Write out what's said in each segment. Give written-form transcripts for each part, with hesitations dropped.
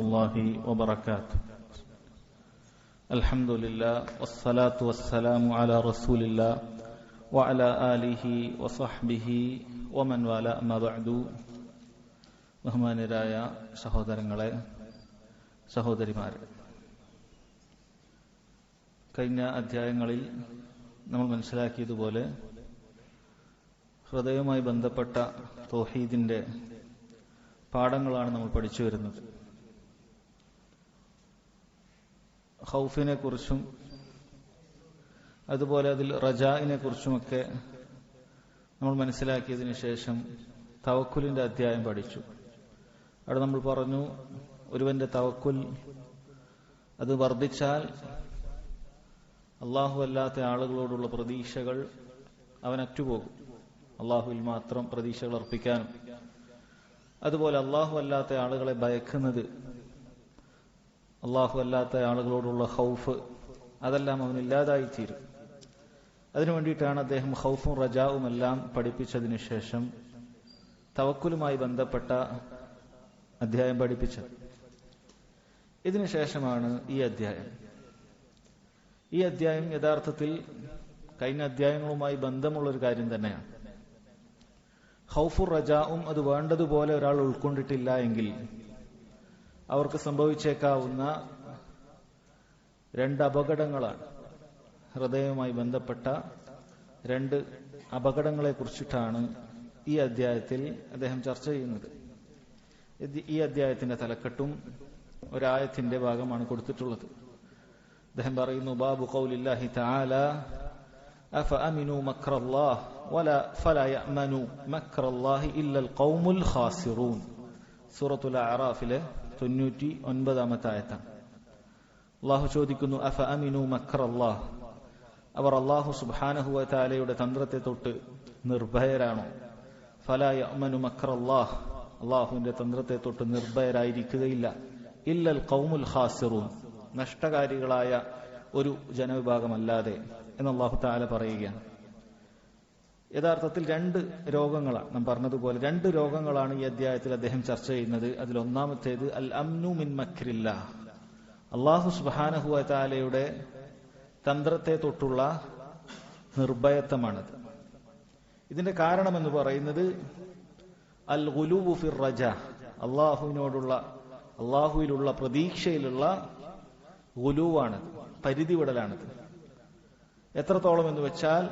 الله وبركاته. الحمد لله والصلاة والسلام على رسول الله وعلى آله وصحبه ومن والاه أما بعد. ബഹുമാന്യരായ സഹോദരങ്ങളെ, സഹോദരിമാരെ, കഴിഞ്ഞ അധ്യായങ്ങളിൽ നമ്മൾ മനസ്സിലാക്കിയതുപോലെ ഹൃദയവുമായി ബന്ധപ്പെട്ട തൗഹീദിന്റെ പാഠങ്ങളാണ് നമ്മൾ പഠിച്ചു വരുന്നത്. ഖൗഫിനെ കുറിച്ചും അതുപോലെ അതിൽ റജാഇനെ കുറിച്ചുമൊക്കെ നമ്മൾ മനസ്സിലാക്കിയതിനു ശേഷം തവക്കുലിന്റെ അധ്യായം പഠിച്ചു. അവിടെ നമ്മൾ പറഞ്ഞു, ഒരുവന്റെ തവക്കുൽ അത് വർദ്ധിച്ചാൽ അള്ളാഹു അല്ലാത്ത ആളുകളോടുള്ള പ്രതീക്ഷകൾ അവൻ അറ്റുപോകും. അള്ളാഹുവിൽ മാത്രം പ്രതീക്ഷകൾ അർപ്പിക്കാനും അതുപോലെ അള്ളാഹു അല്ലാത്ത ആളുകളെ ഭയക്കുന്നത്, അള്ളാഹു അല്ലാത്ത ആളുകളോടുള്ള ഖൗഫ്, അതെല്ലാം അവനില്ലാതായിത്തീരും. അതിനു വേണ്ടിയിട്ടാണ് അദ്ദേഹം ഖൗഫും റജാവും എല്ലാം പഠിപ്പിച്ചതിനു ശേഷം തവക്കുലുമായി ബന്ധപ്പെട്ട അധ്യായം പഠിപ്പിച്ചത്. ഇതിനുശേഷമാണ് ഈ അധ്യായം. ഈ അധ്യായം യഥാർത്ഥത്തിൽ കഴിഞ്ഞ അധ്യായങ്ങളുമായി ബന്ധമുള്ളൊരു കാര്യം തന്നെയാണ്. ഖൗഫുർ റജാവും അത് വേണ്ടതുപോലെ ഒരാൾ ഉൾക്കൊണ്ടിട്ടില്ല എങ്കിൽ അവർക്ക് സംഭവിച്ചേക്കാവുന്ന രണ്ട് അപകടങ്ങളാണ്. ഹൃദയവുമായി ബന്ധപ്പെട്ട രണ്ട് അപകടങ്ങളെ കുറിച്ചിട്ടാണ് ഈ അധ്യായത്തിൽ അദ്ദേഹം ചർച്ച ചെയ്യുന്നത്. ഈ അധ്യായത്തിന്റെ തലക്കെട്ടും ഒരായത്തിന്റെ ഭാഗമാണ് കൊടുത്തിട്ടുള്ളത്. അദ്ദേഹം പറയുന്നു, ബാബു ഖൗലില്ലാഹി തആല അഫഅമിനു മക്റല്ലാഹ് ഫലാ യഅമനു മക്റല്ലാഹി ഇല്ലൽ ഖൗമുൽ ഖാസിറൂൻ. സൂറത്തുൽ അഅറാഫിലെ 99-ാമത്തെ ആയത്താണ്. അല്ലാഹു ചോദിക്കുന്നു, അഫഅമിനു മക്റല്ലാഹ്, അവർ അല്ലാഹു സുബ്ഹാനഹു വ തആലയുടെ തന്ത്രത്തെ തൊട്ട് നിർഭയരാണോ? ഫലാ യഅമനു മക്റല്ലാഹ്, അല്ലാഹുവിന്റെ തന്ത്രത്തെ തൊട്ട് നിർഭയരായിരിക്കുകയില്ല. ഇല്ലൽ ഖൗമുൽ ഖാസിറൂൻ, നഷ്ടകാരികളായ ഒരു ജനവിഭാഗമല്ലാതെ എന്ന് അല്ലാഹു തആല പറയുകയാണ്. യഥാർത്ഥത്തിൽ രണ്ട് രോഗങ്ങളാണ്, നാം പറഞ്ഞതുപോലെ രണ്ട് രോഗങ്ങളാണ് ഈ അധ്യായത്തിൽ അദ്ദേഹം ചർച്ച ചെയ്യുന്നത്. അതിലൊന്നാമത്തേത് അൽ അംനു മിൻ മക്രില്ലാഹ്, അല്ലാഹു സുബ്ഹാനഹു വ തആലയുടെ തന്ത്രത്തെ തൊട്ടുള്ള നിർഭയത്വമാണത്. ഇതിന്റെ കാരണമെന്ന് പറയുന്നത് അൽ ഗുലൂബു ഫിർ റജാ, അള്ളാഹുവിലുള്ള പ്രതീക്ഷയിലുള്ള ഗുലൂവാണത്, പരിധിവിടലാണത്. എത്രത്തോളം എന്ന് വെച്ചാൽ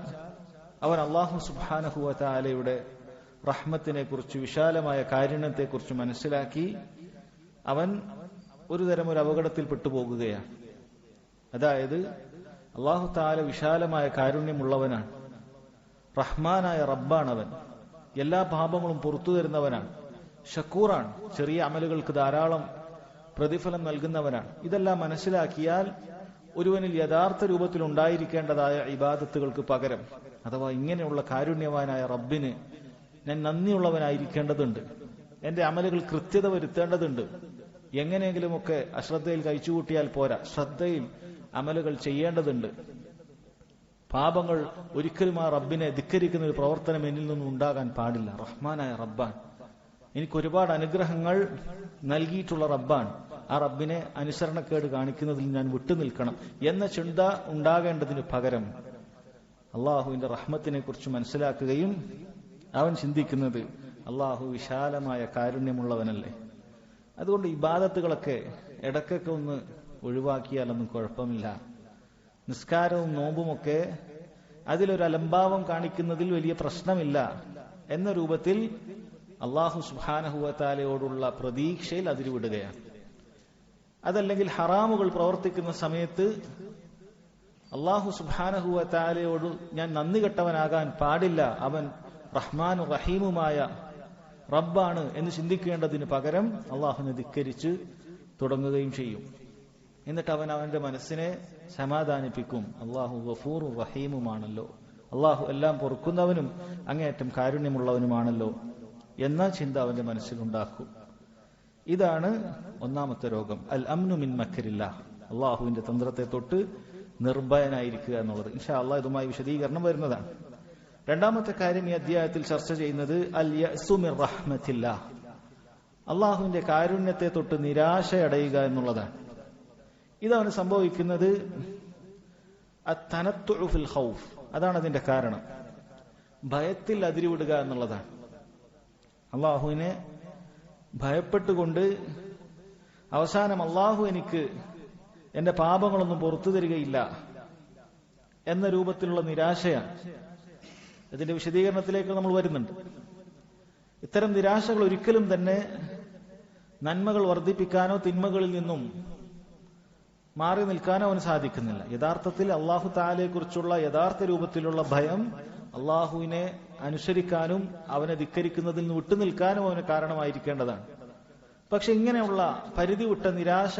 അവൻ അല്ലാഹു സുബ്ഹാനഹു വ തആലയുടെ റഹ്മത്തിനെ കുറിച്ച്, വിശാലമായ കാരുണ്യത്തെക്കുറിച്ച് മനസ്സിലാക്കി അവൻ ഒരു അപകടത്തിൽ പെട്ടുപോകുകയാണ്. അതായത് അല്ലാഹു തആല വിശാലമായ കാരുണ്യമുള്ളവനാണ്, റഹ്മാനായ റബ്ബാണ് അവൻ, എല്ലാ പാപങ്ങളും പുറത്തു തരുന്നവനാണ്, ഷക്കൂറാണ്, ചെറിയ അമലുകൾക്ക് ധാരാളം പ്രതിഫലം നൽകുന്നവനാണ്. ഇതെല്ലാം മനസ്സിലാക്കിയാൽ ഒരുവനിൽ യഥാർത്ഥ രൂപത്തിൽ ഉണ്ടായിരിക്കേണ്ടതായ ഇബാദത്തുകൾക്ക് പകരം, അഥവാ ഇങ്ങനെയുള്ള കാരുണ്യവാനായ റബ്ബിന് ഞാൻ നന്ദിയുള്ളവനായിരിക്കേണ്ടതുണ്ട്, എന്റെ അമലുകൾ കൃത്യത വരുത്തേണ്ടതുണ്ട്. എങ്ങനെയെങ്കിലുമൊക്കെ അശ്രദ്ധയിൽ കഴിച്ചുകൂട്ടിയാൽ പോരാ, ശ്രദ്ധയിൽ അമലുകൾ ചെയ്യേണ്ടതുണ്ട്. പാപങ്ങൾ ഒരിക്കലും ആ റബ്ബിനെ ധിക്കരിക്കുന്ന ഒരു പ്രവർത്തനം എന്നിൽ നിന്നും ഉണ്ടാകാൻ പാടില്ല. റഹ്മാനായ റബ്ബാൻ, എനിക്ക് ഒരുപാട് അനുഗ്രഹങ്ങൾ നൽകിയിട്ടുള്ള റബ്ബാൻ, ആ റബ്ബിനെ അനുസരണക്കേട് കാണിക്കുന്നതിൽ ഞാൻ വിട്ടുനിൽക്കണം എന്ന ചിന്ത ഉണ്ടാകേണ്ടതിന് പകരം അള്ളാഹുവിന്റെ റഹ്മത്തിനെ കുറിച്ച് മനസ്സിലാക്കുകയും അവൻ ചിന്തിക്കുന്നത് അള്ളാഹു വിശാലമായ കാരുണ്യമുള്ളവനല്ലേ, അതുകൊണ്ട് ഇബാദത്തുകളൊക്കെ ഇടയ്ക്കൊക്കെ ഒന്ന് ഒഴിവാക്കിയാലൊന്നും കുഴപ്പമില്ല, നിസ്കാരവും നോമ്പുമൊക്കെ അതിലൊരു അലംഭാവം കാണിക്കുന്നതിൽ വലിയ പ്രശ്നമില്ല എന്ന രൂപത്തിൽ അല്ലാഹു സുബ്ഹാനഹു വ തആലയോടുള്ള പ്രതീക്ഷയിൽ അതിരുവിടുകയാണ്. അതല്ലെങ്കിൽ ഹറാമുകൾ പ്രവർത്തിക്കുന്ന സമയത്ത് അല്ലാഹു സുബ്ഹാനഹു വ തആലയോട് ഞാൻ നന്ദി കെട്ടവനാകാൻ പാടില്ല, അവൻ റഹ്മാനും റഹീമുമായ റബ്ബാണ് എന്ന് ചിന്തിക്കേണ്ടതിന് പകരം അള്ളാഹുവിനെ ധിക്കരിച്ച് തുടങ്ങുകയും ചെയ്യും. എന്നിട്ട് അവൻ അവന്റെ മനസ്സിനെ സമാധാനിപ്പിക്കും, അള്ളാഹു ഗഫൂറും റഹീമുമാണല്ലോ, അള്ളാഹു എല്ലാം പൊറുക്കുന്നവനും അങ്ങേയറ്റം കാരുണ്യമുള്ളവനുമാണല്ലോ എന്ന ചിന്ത അവന്റെ മനസ്സിലുണ്ടാക്കും. ഇതാണ് ഒന്നാമത്തെ രോഗം, അൽ അംനു മിൻ മക്രില്ലാഹ്, അള്ളാഹുവിന്റെ തന്ത്രത്തെ തൊട്ട് നിർഭയനായിരിക്കുക എന്നുള്ളത്. ഇൻഷാ അല്ലാഹ് ഇതുമായി വിശദീകരണം വരുന്നതാണ്. രണ്ടാമത്തെ കാര്യം ഈ അധ്യായത്തിൽ ചർച്ച ചെയ്യുന്നത് അൽ യഅ്സു മിർ റഹ്മത്തില്ലാഹ്, അള്ളാഹുവിന്റെ കാരുണ്യത്തെ തൊട്ട് നിരാശയടയുക എന്നുള്ളതാണ്. ഇതവന് സംഭവിക്കുന്നത് അത്തനത്തുഉ ഫിൽ ഖൗഫ്, അതാണ് അതിന്റെ കാരണം. ഭയത്തിൽ അതിരുവിടുക എന്നുള്ളതാണ്. അള്ളാഹുവിനെ ഭയപ്പെട്ടുകൊണ്ട് അവസാനം അള്ളാഹു എനിക്ക് എന്റെ പാപങ്ങളൊന്നും പുറത്തു തരികയില്ല എന്ന രൂപത്തിലുള്ള നിരാശയാണ്. ഇതിന്റെ വിശദീകരണത്തിലേക്ക് നമ്മൾ വരുന്നുണ്ട്. ഇത്തരം നിരാശകൾ ഒരിക്കലും തന്നെ നന്മകൾ വർദ്ധിപ്പിക്കാനോ തിന്മകളിൽ നിന്നും മാറി നിൽക്കാനോ അവന് സാധിക്കുന്നില്ല. യഥാർത്ഥത്തിൽ അള്ളാഹു തആലയെ കുറിച്ചുള്ള യഥാർത്ഥ രൂപത്തിലുള്ള ഭയം അള്ളാഹുവിനെ അനുസരിക്കാനും അവനെ ധിക്കരിക്കുന്നതിൽ നിന്ന് വിട്ടുനിൽക്കാനും അവന് കാരണമായിരിക്കേണ്ടതാണ്. പക്ഷെ ഇങ്ങനെയുള്ള പരിധി വിട്ട നിരാശ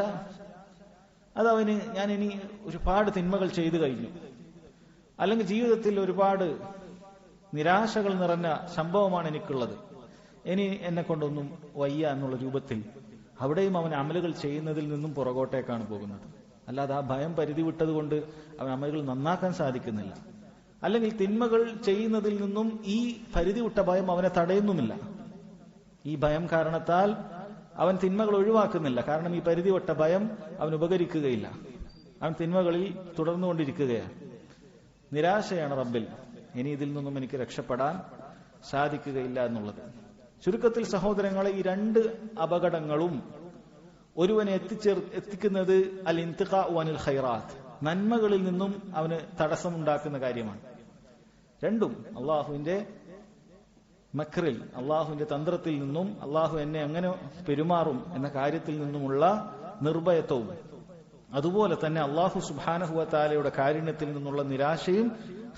അതവന് ഞാൻ ഇനി ഒരുപാട് തിന്മകൾ ചെയ്തു കഴിഞ്ഞു, അല്ലെങ്കിൽ ജീവിതത്തിൽ ഒരുപാട് നിരാശകൾ നിറഞ്ഞ സംഭവമാണ് എനിക്കുള്ളത്, ഇനി എന്നെ കൊണ്ടൊന്നും വയ്യ എന്നുള്ള രൂപത്തിൽ അവിടെയും അവൻ അമലുകൾ ചെയ്യുന്നതിൽ നിന്നും പുറകോട്ടേക്കാണ് പോകുന്നത്. അല്ലാതെ ആ ഭയം പരിധി വിട്ടതുകൊണ്ട് അവൻ അമലുകൾ നന്നാക്കാൻ സാധിക്കുന്നില്ല. അല്ലെങ്കിൽ തിന്മകൾ ചെയ്യുന്നതിൽ നിന്നും ഈ പരിധി വിട്ട ഭയം അവനെ തടയുന്നുമില്ല. ഈ ഭയം കാരണത്താൽ അവൻ തിന്മകൾ ഒഴിവാക്കുന്നില്ല. കാരണം ഈ പരിധി വിട്ട ഭയം അവൻ ഉപകരിക്കുകയില്ല. അവൻ തിന്മകളിൽ തുടർന്നുകൊണ്ടിരിക്കുകയാണ്. നിരാശയാണ് റബ്ബിൽ, ഇനി ഇതിൽ നിന്നും എനിക്ക് രക്ഷപ്പെടാൻ സാധിക്കുകയില്ല എന്നുള്ളത്. ചുരുക്കത്തിൽ സഹോദരങ്ങളെ, ഈ രണ്ട് അപകടങ്ങളും ഒരുവനെ എത്തിക്കുന്നത് അൽ ഇന്തിഖാഉ അനിൽ ഖൈറാത്ത്, നന്മകളിൽ നിന്നും അവന് തടസ്സമുണ്ടാക്കുന്ന കാര്യമാണ്. രണ്ടും അള്ളാഹുവിന്റെ മക്രിൽ, അള്ളാഹുവിന്റെ തന്ത്രത്തിൽ നിന്നും അള്ളാഹു എന്നെ എങ്ങനെ പെരുമാറും എന്ന കാര്യത്തിൽ നിന്നുമുള്ള നിർഭയത്വവും, അതുപോലെ തന്നെ അള്ളാഹു സുബ്ഹാനഹു വ തആലയുടെ കാരുണ്യത്തിൽ നിന്നുള്ള നിരാശയും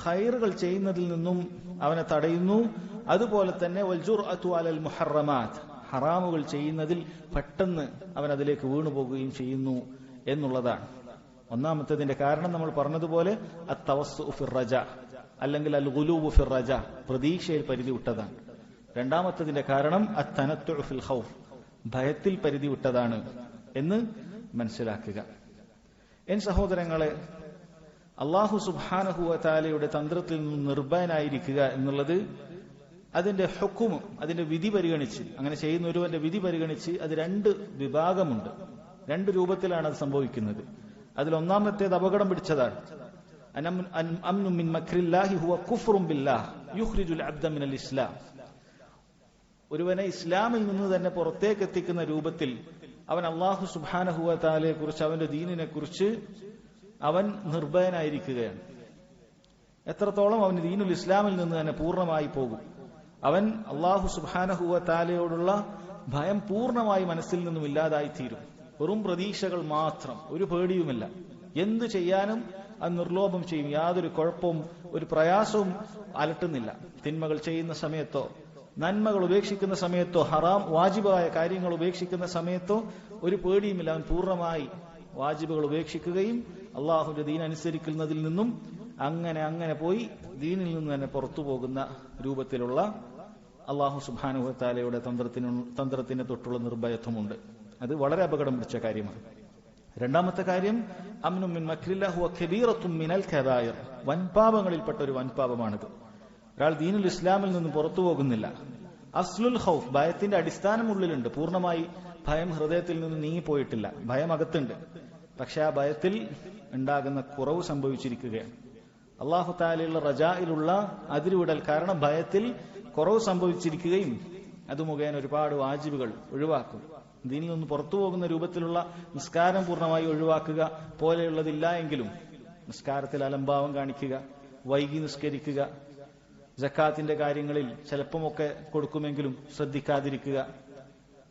ഖൈറുകൾ ചെയ്യുന്നതിൽ നിന്നും അവനെ തടയുന്നു. അതുപോലെ തന്നെ വൽജുർഅതു അലൽ മുഹറമാത്ത്, ഹറാമുകൾ ചെയ്യുന്നതിൽ പെട്ടെന്ന് അവൻ അതിലേക്ക് വീണുപോകുകയും ചെയ്യുന്നു എന്നുള്ളതാണ്. ഒന്നാമത്തതിന്റെ കാരണം നമ്മൾ പറഞ്ഞതുപോലെ അത്തവസ്സുഉ ഫിർ റജാ, അല്ലെങ്കിൽ അൽ ഗുലൂബു ഫിർ റജാ, പ്രതീക്ഷയിൽ പരിധി വിട്ടതാണ്. രണ്ടാമത്തതിന്റെ കാരണം അത്തനത്തുഉ ഫിൽ ഖൗഫ്, ഭയത്തിൽ പരിധി വിട്ടതാണ് എന്ന് മനസ്സിലാക്കുക. എൻ സഹോദരങ്ങളെ, അല്ലാഹു സുബ്ഹാനഹു വ തആലയുടെ തന്ത്രത്തിൽ നിന്നും നിർഭയനായിരിക്കുക എന്നുള്ളത് അതിന്റെ ഹുക്കും, അതിന്റെ വിധി പരിഗണിച്ച്, അങ്ങനെ ചെയ്യുന്ന ഒരുവന്റെ വിധി പരിഗണിച്ച് അത് രണ്ട് വിഭാഗമുണ്ട്. രണ്ട് രൂപത്തിലാണ് അത് സംഭവിക്കുന്നത്. അതിൽ ഒന്നാമത്തേത് അപകടം പിടിച്ചതാണ്. അംനു മിൻ മക്രില്ലാഹി ഹുവ കുഫ്റുൻ ബില്ലാഹ് യുഖ്രിജുൽ അബ്ദ മിനൽ ഇസ്ലാം. ഒരുവനെ ഇസ്ലാമിൽ നിന്ന് തന്നെ പുറത്തേക്ക് എത്തിക്കുന്ന രൂപത്തിൽ അവൻ അല്ലാഹു സുബ്ഹാനഹു വ തആലയെ കുറിച്ച്, അവന്റെ ദീനിനെ കുറിച്ച് അവൻ നിർഭയനായിരിക്കുകയാണ്. എത്രത്തോളം അവന് ദീനുൽ ഇസ്ലാമിൽ നിന്ന് തന്നെ പൂർണ്ണമായി പോകും. അവൻ അല്ലാഹു സുബ്ഹാനഹു വ തആലയോടുള്ള ഭയം പൂർണ്ണമായി മനസ്സിൽ നിന്നും ഇല്ലാതായിത്തീരും. വെറും പ്രതീക്ഷകൾ മാത്രം, ഒരു പേടിയുമില്ല. എന്തു ചെയ്യാനും അത് നിർലോഭം ചെയ്യും. യാതൊരു കുഴപ്പവും ഒരു പ്രയാസവും അലട്ടുന്നില്ല. തിന്മകൾ ചെയ്യുന്ന സമയത്തോ നന്മകൾ ഉപേക്ഷിക്കുന്ന സമയത്തോ ഹറാം വാജിബായ കാര്യങ്ങൾ ഉപേക്ഷിക്കുന്ന സമയത്തോ ഒരു പേടിയുമില്ല. അവൻ പൂർണ്ണമായി വാജിബുകൾ ഉപേക്ഷിക്കുകയും അള്ളാഹുവിന്റെ ദീൻ അനുസരിക്കുന്നതിൽ നിന്നും അങ്ങനെ പോയി ദീനിൽ നിന്ന് തന്നെ പുറത്തു പോകുന്ന രൂപത്തിലുള്ള അള്ളാഹു സുബ്ഹാനഹു വ തആലയുടെ തന്ത്രത്തിന് തൊട്ടുള്ള നിർഭയത്വമുണ്ട്. അത് വളരെ അപകടം പിടിച്ച കാര്യമാണ്. രണ്ടാമത്തെ കാര്യം അംനു മിൻ മക്രില്ലാഹി ഹുവ കബീറത്തുൻ മിനൽ കബായിർ, വൻപാപങ്ങളിൽപ്പെട്ട ഒരു വൻപാപമാണിത്. ഒരാൾ ദീനുൽ ഇസ്ലാമിൽ നിന്ന് പുറത്തു പോകുന്നില്ല. അസ്ലുൽ ഖൗഫ്, ഭയത്തിന്റെ അടിസ്ഥാനം ഉള്ളിലുണ്ട്. പൂർണ്ണമായി ഭയം ഹൃദയത്തിൽ നിന്ന് നീങ്ങിപ്പോയിട്ടില്ല. ഭയം അകത്തുണ്ട്. പക്ഷെ ആ ഭയത്തിൽ ഉണ്ടാകുന്ന കുറവ് സംഭവിച്ചിരിക്കുകയാണ്. അല്ലാഹു തആലയുള്ള റജായിലുള്ള അതിരുവിടൽ കാരണം ഭയത്തിൽ കുറവ് സംഭവിച്ചിരിക്കുകയും അത് മുഖേന ഒരുപാട് വാജിബുകൾ ഒഴിവാക്കും. ദീനിൽ നിന്ന് പുറത്തു പോകുന്ന രൂപത്തിലുള്ള നിസ്കാരം പൂർണ്ണമായി ഒഴിവാക്കുക പോലെയുള്ളതില്ല എങ്കിലും നിസ്കാരത്തിൽ അലംഭാവം കാണിക്കുക, വൈകി നിസ്കരിക്കുക, സക്കാത്തിന്റെ കാര്യങ്ങളിൽ ചിലപ്പമൊക്കെ കൊടുക്കുമെങ്കിലും ശ്രദ്ധിക്കാതിരിക്കുക,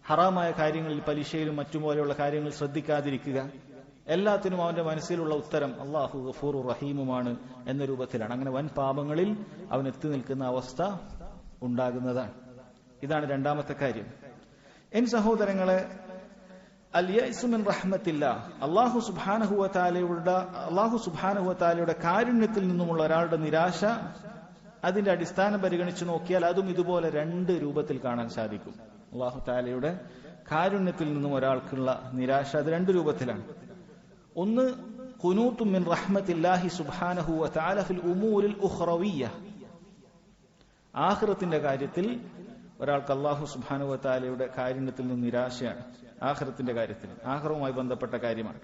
ഹറാമായ കാര്യങ്ങളിൽ പലിശയിലും മറ്റുപോലെയുള്ള കാര്യങ്ങൾ ശ്രദ്ധിക്കാതിരിക്കുക, എല്ലാത്തിനും അവന്റെ മനസ്സിലുള്ള ഉത്തരം അല്ലാഹു ഗഫൂറുർ റഹീമുമാണ് എന്ന രൂപത്തിലാണ്. അങ്ങനെ വൻ പാപങ്ങളിൽ അവൻ എത്തി നിൽക്കുന്ന അവസ്ഥ ഉണ്ടാകുന്നതാണ്. ഇതാണ് രണ്ടാമത്തെ കാര്യം. എൻ സഹോദരങ്ങളെ, അൽ യഅ്സു മിൻ റഹ്മത്തില്ലാഹ്, അല്ലാഹു സുബ്ഹാനഹു വ തആലയുടെ കാരുണ്യത്തിൽ നിന്നുമുള്ള ഒരാളുടെ നിരാശ, അതിന്റെ അടിസ്ഥാനം പരിഗണിച്ച് നോക്കിയാൽ അതും ഇതുപോലെ രണ്ട് രൂപത്തിൽ കാണാൻ സാധിക്കും. അല്ലാഹു തആലയുടെ കാരുണ്യത്തിൽ നിന്നും ഒരാൾക്കുള്ള നിരാശ അത് രണ്ട് രൂപത്തിലാണ്. ഒന്ന് ഖുനൂതു മിൻ റഹ്മത്തില്ലാഹി സുബ്ഹാനഹു വ തആല ഫിൽ ഉമൂരിൽ ഉഖ്റവിയ്യ, ആഖിറത്തിന്റെ കാര്യത്തിൽ ഒരാൾക്ക് അല്ലാഹു സുബ്ഹാനഹു വ തആലയുടെ കാരുണ്യത്തിൽ നിന്ന് നിരാശയാണ്. ആഖിറത്തിന്റെ കാര്യത്തിൽ, ആഖിറവുമായി ബന്ധപ്പെട്ട കാര്യമാണ്.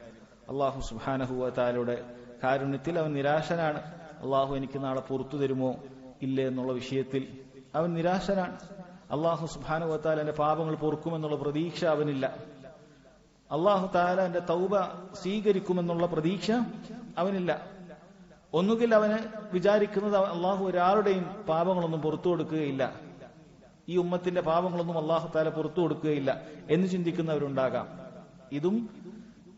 അല്ലാഹു സുബ്ഹാനഹു വ തആലയുടെ കാരുണ്യത്തിൽ അവൻ നിരാശനാണ്. അല്ലാഹു എനിക്ക് നാളെ പുറത്തു തരുമോ ഇല്ലേ എന്നുള്ള വിഷയത്തിൽ അവൻ നിരാശനാണ്. അല്ലാഹു സുബ്ഹാനഹു വ തആല എന്റെ പാപങ്ങൾ പൊറുക്കുമെന്നുള്ള പ്രതീക്ഷ അവനില്ല. അല്ലാഹു തആല എന്റെ തൗബ സ്വീകരിക്കുമെന്നുള്ള പ്രതീക്ഷ അവനില്ല. ഒന്നുകിൽ അവന് വിചാരിക്കുന്നത് അല്ലാഹു ഒരാളുടെയും പാപങ്ങളൊന്നും പുറത്തു കൊടുക്കുകയില്ല, ഈ ഉമ്മത്തിന്റെ പാപങ്ങളൊന്നും അല്ലാഹു തആല പുറത്തു കൊടുക്കുകയില്ല എന്ന് ചിന്തിക്കുന്നവരുണ്ടാകാം. ഇതും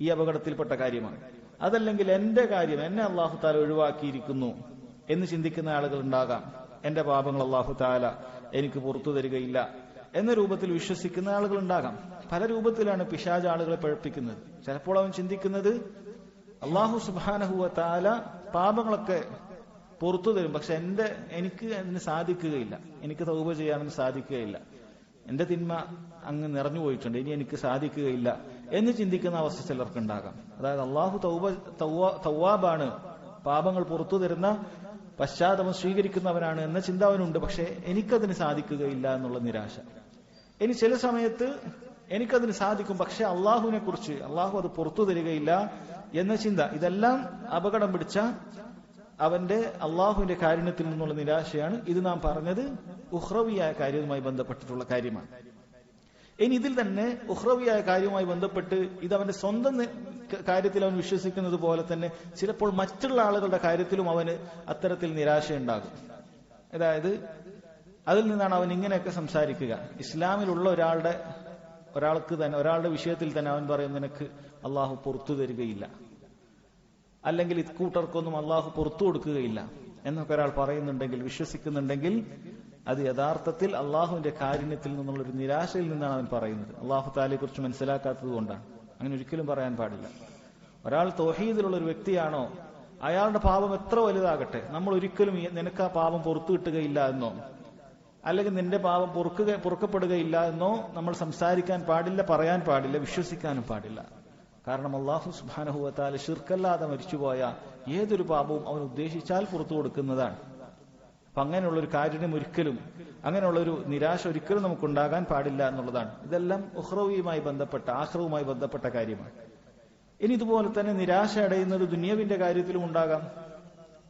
ഈ അപകടത്തിൽപ്പെട്ട കാര്യമാണ്. അതല്ലെങ്കിൽ എന്റെ കാര്യം എന്നെ അല്ലാഹു തആല ഒഴിവാക്കിയിരിക്കുന്നു എന്ന് ചിന്തിക്കുന്ന ആളുകൾ ഉണ്ടാകാം. എന്റെ പാപങ്ങൾ അല്ലാഹു തആല എനിക്ക് പുറത്തു തരികയില്ല എന്ന രൂപത്തിൽ വിശ്വസിക്കുന്ന ആളുകൾ ഉണ്ടാകാം. പല രൂപത്തിലാണ് പിശാച് ആളുകളെ പഴപ്പിക്കുന്നത്. ചിലപ്പോൾ അവൻ ചിന്തിക്കുന്നത് അല്ലാഹു സുബ്ഹാനഹു വ തആല പാപങ്ങളൊക്കെ പുറത്തു തരും, പക്ഷെ എനിക്ക് അതിന് സാധിക്കുകയില്ല, എനിക്ക് തൗബ ചെയ്യാനൊന്നും സാധിക്കുകയില്ല, എന്റെ തിന്മ അങ്ങ് നിറഞ്ഞു പോയിട്ടുണ്ട്, ഇനി എനിക്ക് സാധിക്കുകയില്ല എന്ന് ചിന്തിക്കുന്ന അവസ്ഥ ചിലർക്കുണ്ടാകാം. അതായത് അല്ലാഹു തൗവാബാണ്, പാപങ്ങൾ പുറത്തു തരുന്ന പശ്ചാത്തലം സ്വീകരിക്കുന്നവനാണ് എന്ന ചിന്ത അവനുണ്ട്, പക്ഷെ എനിക്കതിന് സാധിക്കുകയില്ല എന്നുള്ള നിരാശ. ഇനി ചില സമയത്ത് എനിക്കതിന് സാധിക്കും, പക്ഷെ അള്ളാഹുവിനെ കുറിച്ച് അള്ളാഹു അത് പുറത്തു തരികയില്ല എന്ന ചിന്ത. ഇതെല്ലാം അപകടം പിടിച്ച അവന്റെ അള്ളാഹുവിന്റെ കാരുണ്യത്തിൽ നിന്നുള്ള നിരാശയാണ്. ഇത് നാം പറഞ്ഞത് ഉഖ്റവിയായ കാര്യവുമായി ബന്ധപ്പെട്ടിട്ടുള്ള കാര്യമാണ്. ഇനി ഇതിൽ തന്നെ ഉഖ്റവിയായ കാര്യവുമായി ബന്ധപ്പെട്ട് ഇത് അവന്റെ സ്വന്തം കാര്യത്തിൽ അവൻ വിശ്വസിക്കുന്നത് പോലെ തന്നെ ചിലപ്പോൾ മറ്റുള്ള ആളുകളുടെ കാര്യത്തിലും അവന് അത്തരത്തിൽ നിരാശയുണ്ടാകും. അതായത് അതിൽ നിന്നാണ് അവൻ ഇങ്ങനെയൊക്കെ സംസാരിക്കുക. ഇസ്ലാമിലുള്ള ഒരാളുടെ വിഷയത്തിൽ തന്നെ അവൻ പറയും, നിനക്ക് അള്ളാഹു പുറത്തു തരികയില്ല, അല്ലെങ്കിൽ ഇക്കൂട്ടർക്കൊന്നും അള്ളാഹു പുറത്തു കൊടുക്കുകയില്ല എന്നൊക്കെ ഒരാൾ പറയുന്നുണ്ടെങ്കിൽ, വിശ്വസിക്കുന്നുണ്ടെങ്കിൽ, അത് യഥാർത്ഥത്തിൽ അള്ളാഹുവിന്റെ കാരുണ്യത്തിൽ നിന്നുള്ള ഒരു നിരാശയിൽ നിന്നാണ് അവൻ പറയുന്നത്. അള്ളാഹു തആലയെ കുറിച്ച് മനസ്സിലാക്കാത്തത് കൊണ്ടാണ്. അങ്ങനെ ഒരിക്കലും പറയാൻ പാടില്ല. ഒരാൾ തൗഹീദിലുള്ള ഒരു വ്യക്തിയാണോ, അയാളുടെ പാപം എത്ര വലുതാകട്ടെ, നമ്മൾ ഒരിക്കലും നിനക്ക് ആ പാപം പുറത്തു കിട്ടുകയില്ല എന്നോ അല്ലെങ്കിൽ നിന്റെ പാപം പൊറുക്കപ്പെടുകയില്ല എന്നോ നമ്മൾ സംസാരിക്കാൻ പാടില്ല, പറയാൻ പാടില്ല, വിശ്വസിക്കാനും പാടില്ല. കാരണം അല്ലാഹു സുബ്ഹാനഹു വ തആല ശിർക്കല്ലാതെ മരിച്ചുപോയ ഏതൊരു പാപവും അവൻ ഉദ്ദേശിച്ചാൽ പുറത്തു കൊടുക്കുന്നതാണ്. അപ്പൊ അങ്ങനെയുള്ളൊരു കാരുണ്യം ഒരിക്കലും, അങ്ങനെയുള്ളൊരു നിരാശ ഒരിക്കലും നമുക്കുണ്ടാകാൻ പാടില്ല എന്നുള്ളതാണ്. ഇതെല്ലാം ഉഖ്റവിയുമായി ബന്ധപ്പെട്ട, ആഖിറവുമായി ബന്ധപ്പെട്ട കാര്യമാണ്. ഇനി ഇതുപോലെ തന്നെ നിരാശ അടയുന്നത് ദുനിയാവിന്റെ കാര്യത്തിലും ഉണ്ടാകാം.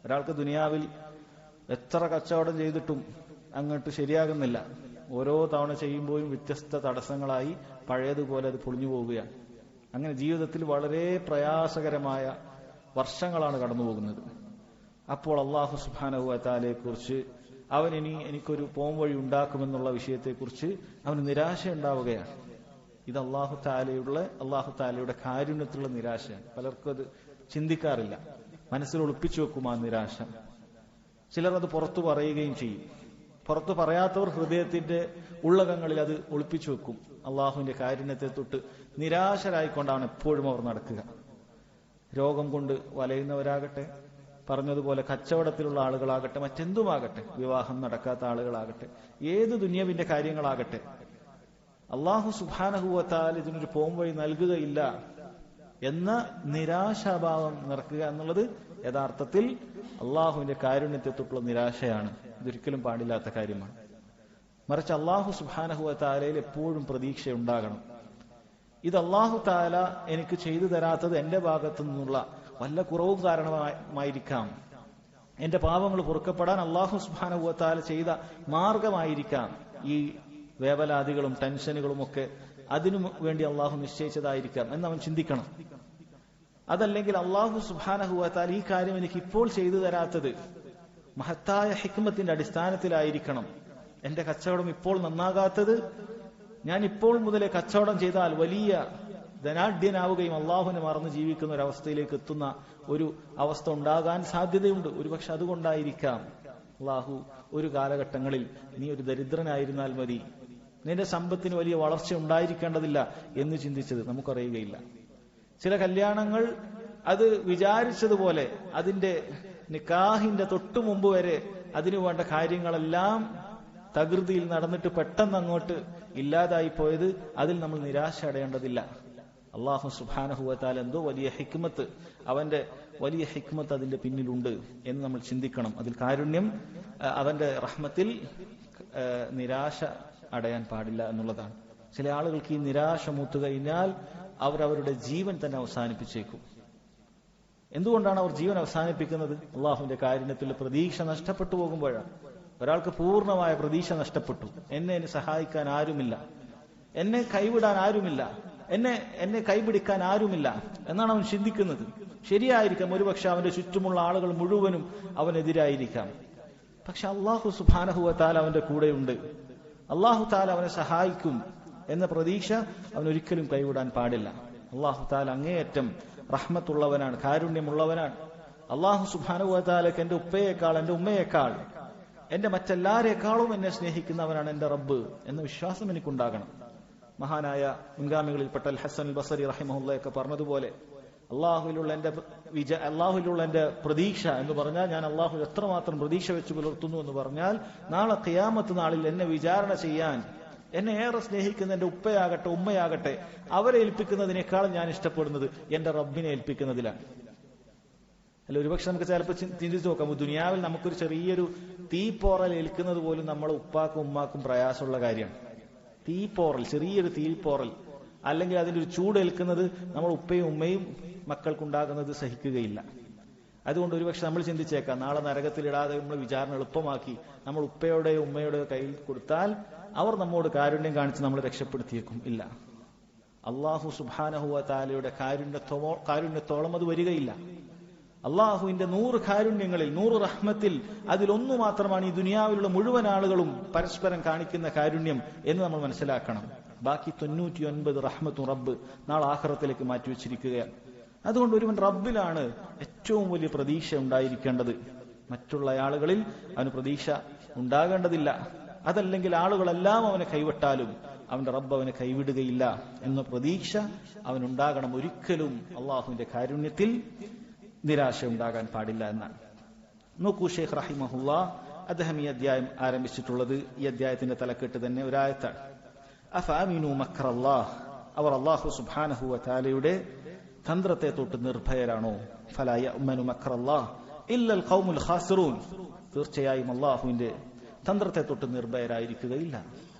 ഒരാൾക്ക് ദുനിയാവിൽ എത്ര കച്ചവടം ചെയ്തിട്ടും അങ്ങോട്ട് ശരിയാകുന്നില്ല. ഓരോ തവണ ചെയ്യുമ്പോഴും വ്യത്യസ്ത തടസ്സങ്ങളായി പഴയതുപോലെ അത് പൊളിഞ്ഞു പോവുകയാണ്. അങ്ങനെ ജീവിതത്തിൽ വളരെ പ്രയാസകരമായ വർഷങ്ങളാണ് കടന്നു പോകുന്നത്. അപ്പോൾ അല്ലാഹു സുബ്ഹാനഹു വ തആലയെ കുറിച്ച് അവൻ എനിക്കൊരു പോംവഴി ഉണ്ടാക്കുമെന്നുള്ള വിഷയത്തെക്കുറിച്ച് അവന് നിരാശ ഉണ്ടാവുകയാണ്. ഇത് അല്ലാഹു തആലയുടെ കാരുണ്യത്തിലുള്ള നിരാശയാണ്. പലർക്കും അത് ചിന്തിക്കാറില്ല, മനസ്സിൽ ഒളിപ്പിച്ചു വെക്കും ആ നിരാശ. ചിലർ അത് പുറത്തു പറയുകയും ചെയ്യും. പുറത്തു പറയാത്തവർ ഹൃദയത്തിന്റെ ഉള്ളകങ്ങളിൽ അത് ഒളിപ്പിച്ചു വെക്കും. അള്ളാഹുവിന്റെ കാരുണ്യത്തെ തൊട്ട് നിരാശരായിക്കൊണ്ടാണ് എപ്പോഴും അവർ നടക്കുക. രോഗം കൊണ്ട് വലയുന്നവരാകട്ടെ, പറഞ്ഞതുപോലെ കച്ചവടത്തിലുള്ള ആളുകളാകട്ടെ, മറ്റെന്തുമാകട്ടെ, വിവാഹം നടക്കാത്ത ആളുകളാകട്ടെ, ഏത് ദുനിയാവിന്റെ കാര്യങ്ങളാകട്ടെ, അല്ലാഹു സുബ്ഹാനഹു വ തആല ഇതിനൊരു പോംവഴി നൽകുകയില്ല എന്ന നിരാശാഭാവം നിറക്കുക എന്നുള്ളത് യഥാർത്ഥത്തിൽ അള്ളാഹുവിന്റെ കാരുണ്യത്തെ തൊട്ടുള്ള നിരാശയാണ്. ഇതൊരിക്കലും പാടില്ലാത്ത കാര്യമാണ്. മറിച്ച് അല്ലാഹു സുബ്ഹാനഹു വ തആലയിൽ എപ്പോഴും പ്രതീക്ഷ ഉണ്ടാകണം. ഇത് അല്ലാഹു തആല എനിക്ക് ചെയ്തു തരാത്തത് എന്റെ ഭാഗത്തു നിന്നുള്ള വല്ല കുറവും കാരണമായിരിക്കാം, എന്റെ പാപങ്ങൾ പൊറുക്കപ്പെടാൻ അല്ലാഹു സുബ്ഹാനഹു വ തആല ചെയ്ത മാർഗമായിരിക്കാം ഈ വേവലാദികളും ടെൻഷനുകളും ഒക്കെ, അതിനു വേണ്ടി അള്ളാഹു നിശ്ചയിച്ചതായിരിക്കാം എന്നവൻ ചിന്തിക്കണം. അതല്ലെങ്കിൽ അള്ളാഹു സുബ്ഹാനഹു വ തആല ഈ കാര്യം എനിക്ക് ഇപ്പോൾ ചെയ്തു തരാത്തത് മഹത്തായ ഹിക്മത്തിന്റെ അടിസ്ഥാനത്തിലായിരിക്കണം. എന്റെ കച്ചവടം ഇപ്പോൾ നന്നാകാത്തത്, ഞാൻ ഇപ്പോൾ മുതലേ കച്ചവടം ചെയ്താൽ വലിയ ധനാഢ്യനാവുകയും അള്ളാഹുവിനെ മറന്ന് ജീവിക്കുന്ന ഒരു അവസ്ഥയിലേക്ക് എത്തുന്ന ഒരു അവസ്ഥ ഉണ്ടാകാൻ സാധ്യതയുണ്ട്. ഒരുപക്ഷെ അതുകൊണ്ടായിരിക്കാം അള്ളാഹു ഒരു കാലഘട്ടങ്ങളിൽ നീ ഒരു ദരിദ്രനായിരുന്നാൽ മതി, നിന്റെ സമ്പത്തിന് വലിയ വളർച്ച ഉണ്ടായിരിക്കേണ്ടതില്ല എന്ന് ചിന്തിച്ചത് നമുക്കറിയുകയില്ല. ചില കല്യാണങ്ങൾ അത് വിചാരിച്ചതുപോലെ അതിന്റെ നിക്കാഹിന്റെ തൊട്ടു മുമ്പ് വരെ അതിനു വേണ്ട കാര്യങ്ങളെല്ലാം തകൃതിയിൽ നടന്നിട്ട് പെട്ടെന്ന് അങ്ങോട്ട് ഇല്ലാതായി പോയത്, അതിൽ നമ്മൾ നിരാശ അടയേണ്ടതില്ല. അല്ലാഹു സുബ്ഹാനഹു വ തആല എന്തോ വലിയ ഹിക്മത്ത്, അവന്റെ വലിയ ഹിക്മത്ത് അതിന്റെ പിന്നിലുണ്ട് എന്ന് നമ്മൾ ചിന്തിക്കണം. അതിൽ കാരുണ്യം, അവന്റെ റഹ്മത്തിൽ നിരാശ അടയാൻ പാടില്ല എന്നുള്ളതാണ്. ചില ആളുകൾക്ക് ഈ നിരാശ മൂത്തു കഴിഞ്ഞാൽ അവരവരുടെ ജീവൻ തന്നെ അവസാനിപ്പിച്ചേക്കും. എന്തുകൊണ്ടാണ് അവർ ജീവൻ അവസാനിപ്പിക്കുന്നത്? അള്ളാഹുവിന്റെ കാരുണ്യത്തിൽ പ്രതീക്ഷ നഷ്ടപ്പെട്ടു പോകുമ്പോഴാണ്. ഒരാൾക്ക് പൂർണ്ണമായ പ്രതീക്ഷ നഷ്ടപ്പെട്ടു. എന്നെ സഹായിക്കാൻ ആരുമില്ല, എന്നെ കൈവിടാൻ ആരുമില്ല, എന്നെ കൈപിടിക്കാൻ ആരുമില്ല എന്നാണ് അവൻ ചിന്തിക്കുന്നത്. ശരിയായിരിക്കാം, ഒരുപക്ഷെ അവന്റെ ചുറ്റുമുള്ള ആളുകൾ മുഴുവനും അവനെതിരായിരിക്കാം. പക്ഷെ അള്ളാഹു സുബ്ഹാനഹു വ തആല അവന്റെ കൂടെയുണ്ട്, അള്ളാഹു തആല അവനെ സഹായിക്കും എന്ന പ്രതീക്ഷ അവൻ ഒരിക്കലും കൈവിടാൻ പാടില്ല. അള്ളാഹു തആല അങ്ങേയറ്റം റഹ്മത്തുള്ളവനാണ്, കാരുണ്യമുള്ളവനാണ്. അള്ളാഹു സുബ്ഹാനഹു വ തആലക്ക് എന്റെ ഉപ്പയേക്കാൾ, എന്റെ ഉമ്മയേക്കാൾ, എന്റെ മറ്റെല്ലാരേക്കാളും എന്നെ സ്നേഹിക്കുന്നവനാണ് എന്റെ റബ്ബ് എന്ന വിശ്വാസം എനിക്കുണ്ടാകണം. മഹാനായ മുൻഗാമികളിൽപ്പെട്ട അൽ ഹസൻ അൽ ബസരി റഹിമഹുള്ളയൊക്കെ പറഞ്ഞതുപോലെ അള്ളാഹുവിലുള്ള എന്റെ പ്രതീക്ഷ എന്ന് പറഞ്ഞാൽ, ഞാൻ അള്ളാഹു എത്രമാത്രം പ്രതീക്ഷ വെച്ച് പുലർത്തുന്നു എന്ന് പറഞ്ഞാൽ, നാളെ ഖിയാമത്ത് നാളിൽ എന്നെ വിചാരണ ചെയ്യാൻ എന്നെ ഏറെ സ്നേഹിക്കുന്ന എന്റെ ഉപ്പയാകട്ടെ ഉമ്മയാകട്ടെ അവരെ ഏൽപ്പിക്കുന്നതിനേക്കാളും ഞാൻ ഇഷ്ടപ്പെടുന്നത് എന്റെ റബ്ബിനെ ഏൽപ്പിക്കുന്നതിലാണ്. അല്ല, ഒരുപക്ഷെ നമുക്ക് ചിലപ്പോൾ ചിന്തിച്ചു നോക്കാം, ദുനിയാവിൽ നമുക്കൊരു ചെറിയൊരു തീപ്പോറൽ ഏൽക്കുന്നത് പോലും നമ്മളെ ഉപ്പാക്കും ഉമ്മാക്കും പ്രയാസമുള്ള കാര്യമാണ്. തീപ്പോറൽ, ചെറിയൊരു തീപ്പോറൽ, അല്ലെങ്കിൽ അതിന്റെ ഒരു ചൂടേൽക്കുന്നത് നമ്മൾ ഉപ്പയും ഉമ്മയും മക്കൾക്കുണ്ടാകുന്നത് സഹിക്കുകയില്ല. അതുകൊണ്ട് ഒരുപക്ഷെ നമ്മൾ ചിന്തിച്ചേക്കാം, നാളെ നരകത്തിലിടാതെ നമ്മൾ വിചാരണ എളുപ്പമാക്കി നമ്മൾ ഉപ്പയുടെയോ ഉമ്മയുടെയോ കയ്യിൽ കൊടുത്താൽ അവർ നമ്മോട് കാരുണ്യം കാണിച്ച് നമ്മളെ രക്ഷപ്പെടുത്തിയേക്കും. ഇല്ല, അള്ളാഹു സുബ്ഹാനഹു വ തആലയുടെ കാരുണ്യത്തോളം അത് വരികയില്ല. അള്ളാഹുവിന്റെ 100 കാരുണ്യങ്ങളിൽ 100 റഹ്മത്തിൽ അതിലൊന്നു മാത്രമാണ് ഈ ദുനിയാവിലുള്ള മുഴുവൻ ആളുകളും പരസ്പരം കാണിക്കുന്ന കാരുണ്യം എന്ന് നമ്മൾ മനസ്സിലാക്കണം. ബാക്കി 99 റഹ്മത്തും റബ്ബ് നാളെ ആഖിറത്തിലേക്ക് മാറ്റിവെച്ചിരിക്കുകയാണ്. അതുകൊണ്ട് ഒരുവൻ റബ്ബിലാണ് ഏറ്റവും വലിയ പ്രതീക്ഷ ഉണ്ടായിരിക്കേണ്ടത്. മറ്റുള്ള ആളുകളിൽ അവന് പ്രതീക്ഷ ഉണ്ടാകേണ്ടതില്ല. അതല്ലെങ്കിൽ ആളുകളെല്ലാം അവനെ കൈവിട്ടാലും അവന്റെ റബ്ബ് അവനെ കൈവിടുകയില്ല എന്ന പ്രതീക്ഷ അവനുണ്ടാകണം. ഒരിക്കലും അള്ളാഹുവിന്റെ കാരുണ്യത്തിൽ നിരാശ ഉണ്ടാകാൻ പാടില്ല എന്നാണ്. നോക്കൂ, ഷെയ്ഖ് റഹിമഹുല്ലാ അദ്ദേഹം ഈ അധ്യായം ആരംഭിച്ചിട്ടുള്ളത് ഈ അധ്യായത്തിന്റെ തലക്കെട്ട് തന്നെ ഒരായത്താണ്. അഫഅമിനു മക്റല്ലാഹ്, അവർ അല്ലാഹു സുബ്ഹാനഹു വ തആലയുടെ തന്ത്രത്തെ തൊട്ട് നിർഭയരാണോ? ഫലാ യഅ്മനു മക്റല്ലാഹ് ഇല്ലൽ ഖൗമുൽ ഖാസിറൂൻ, തീർച്ചയായും അല്ലാഹുവിന്റെ തന്ത്രത്തെ തൊട്ട് നിർഭയരായിരിക്കുകയില്ല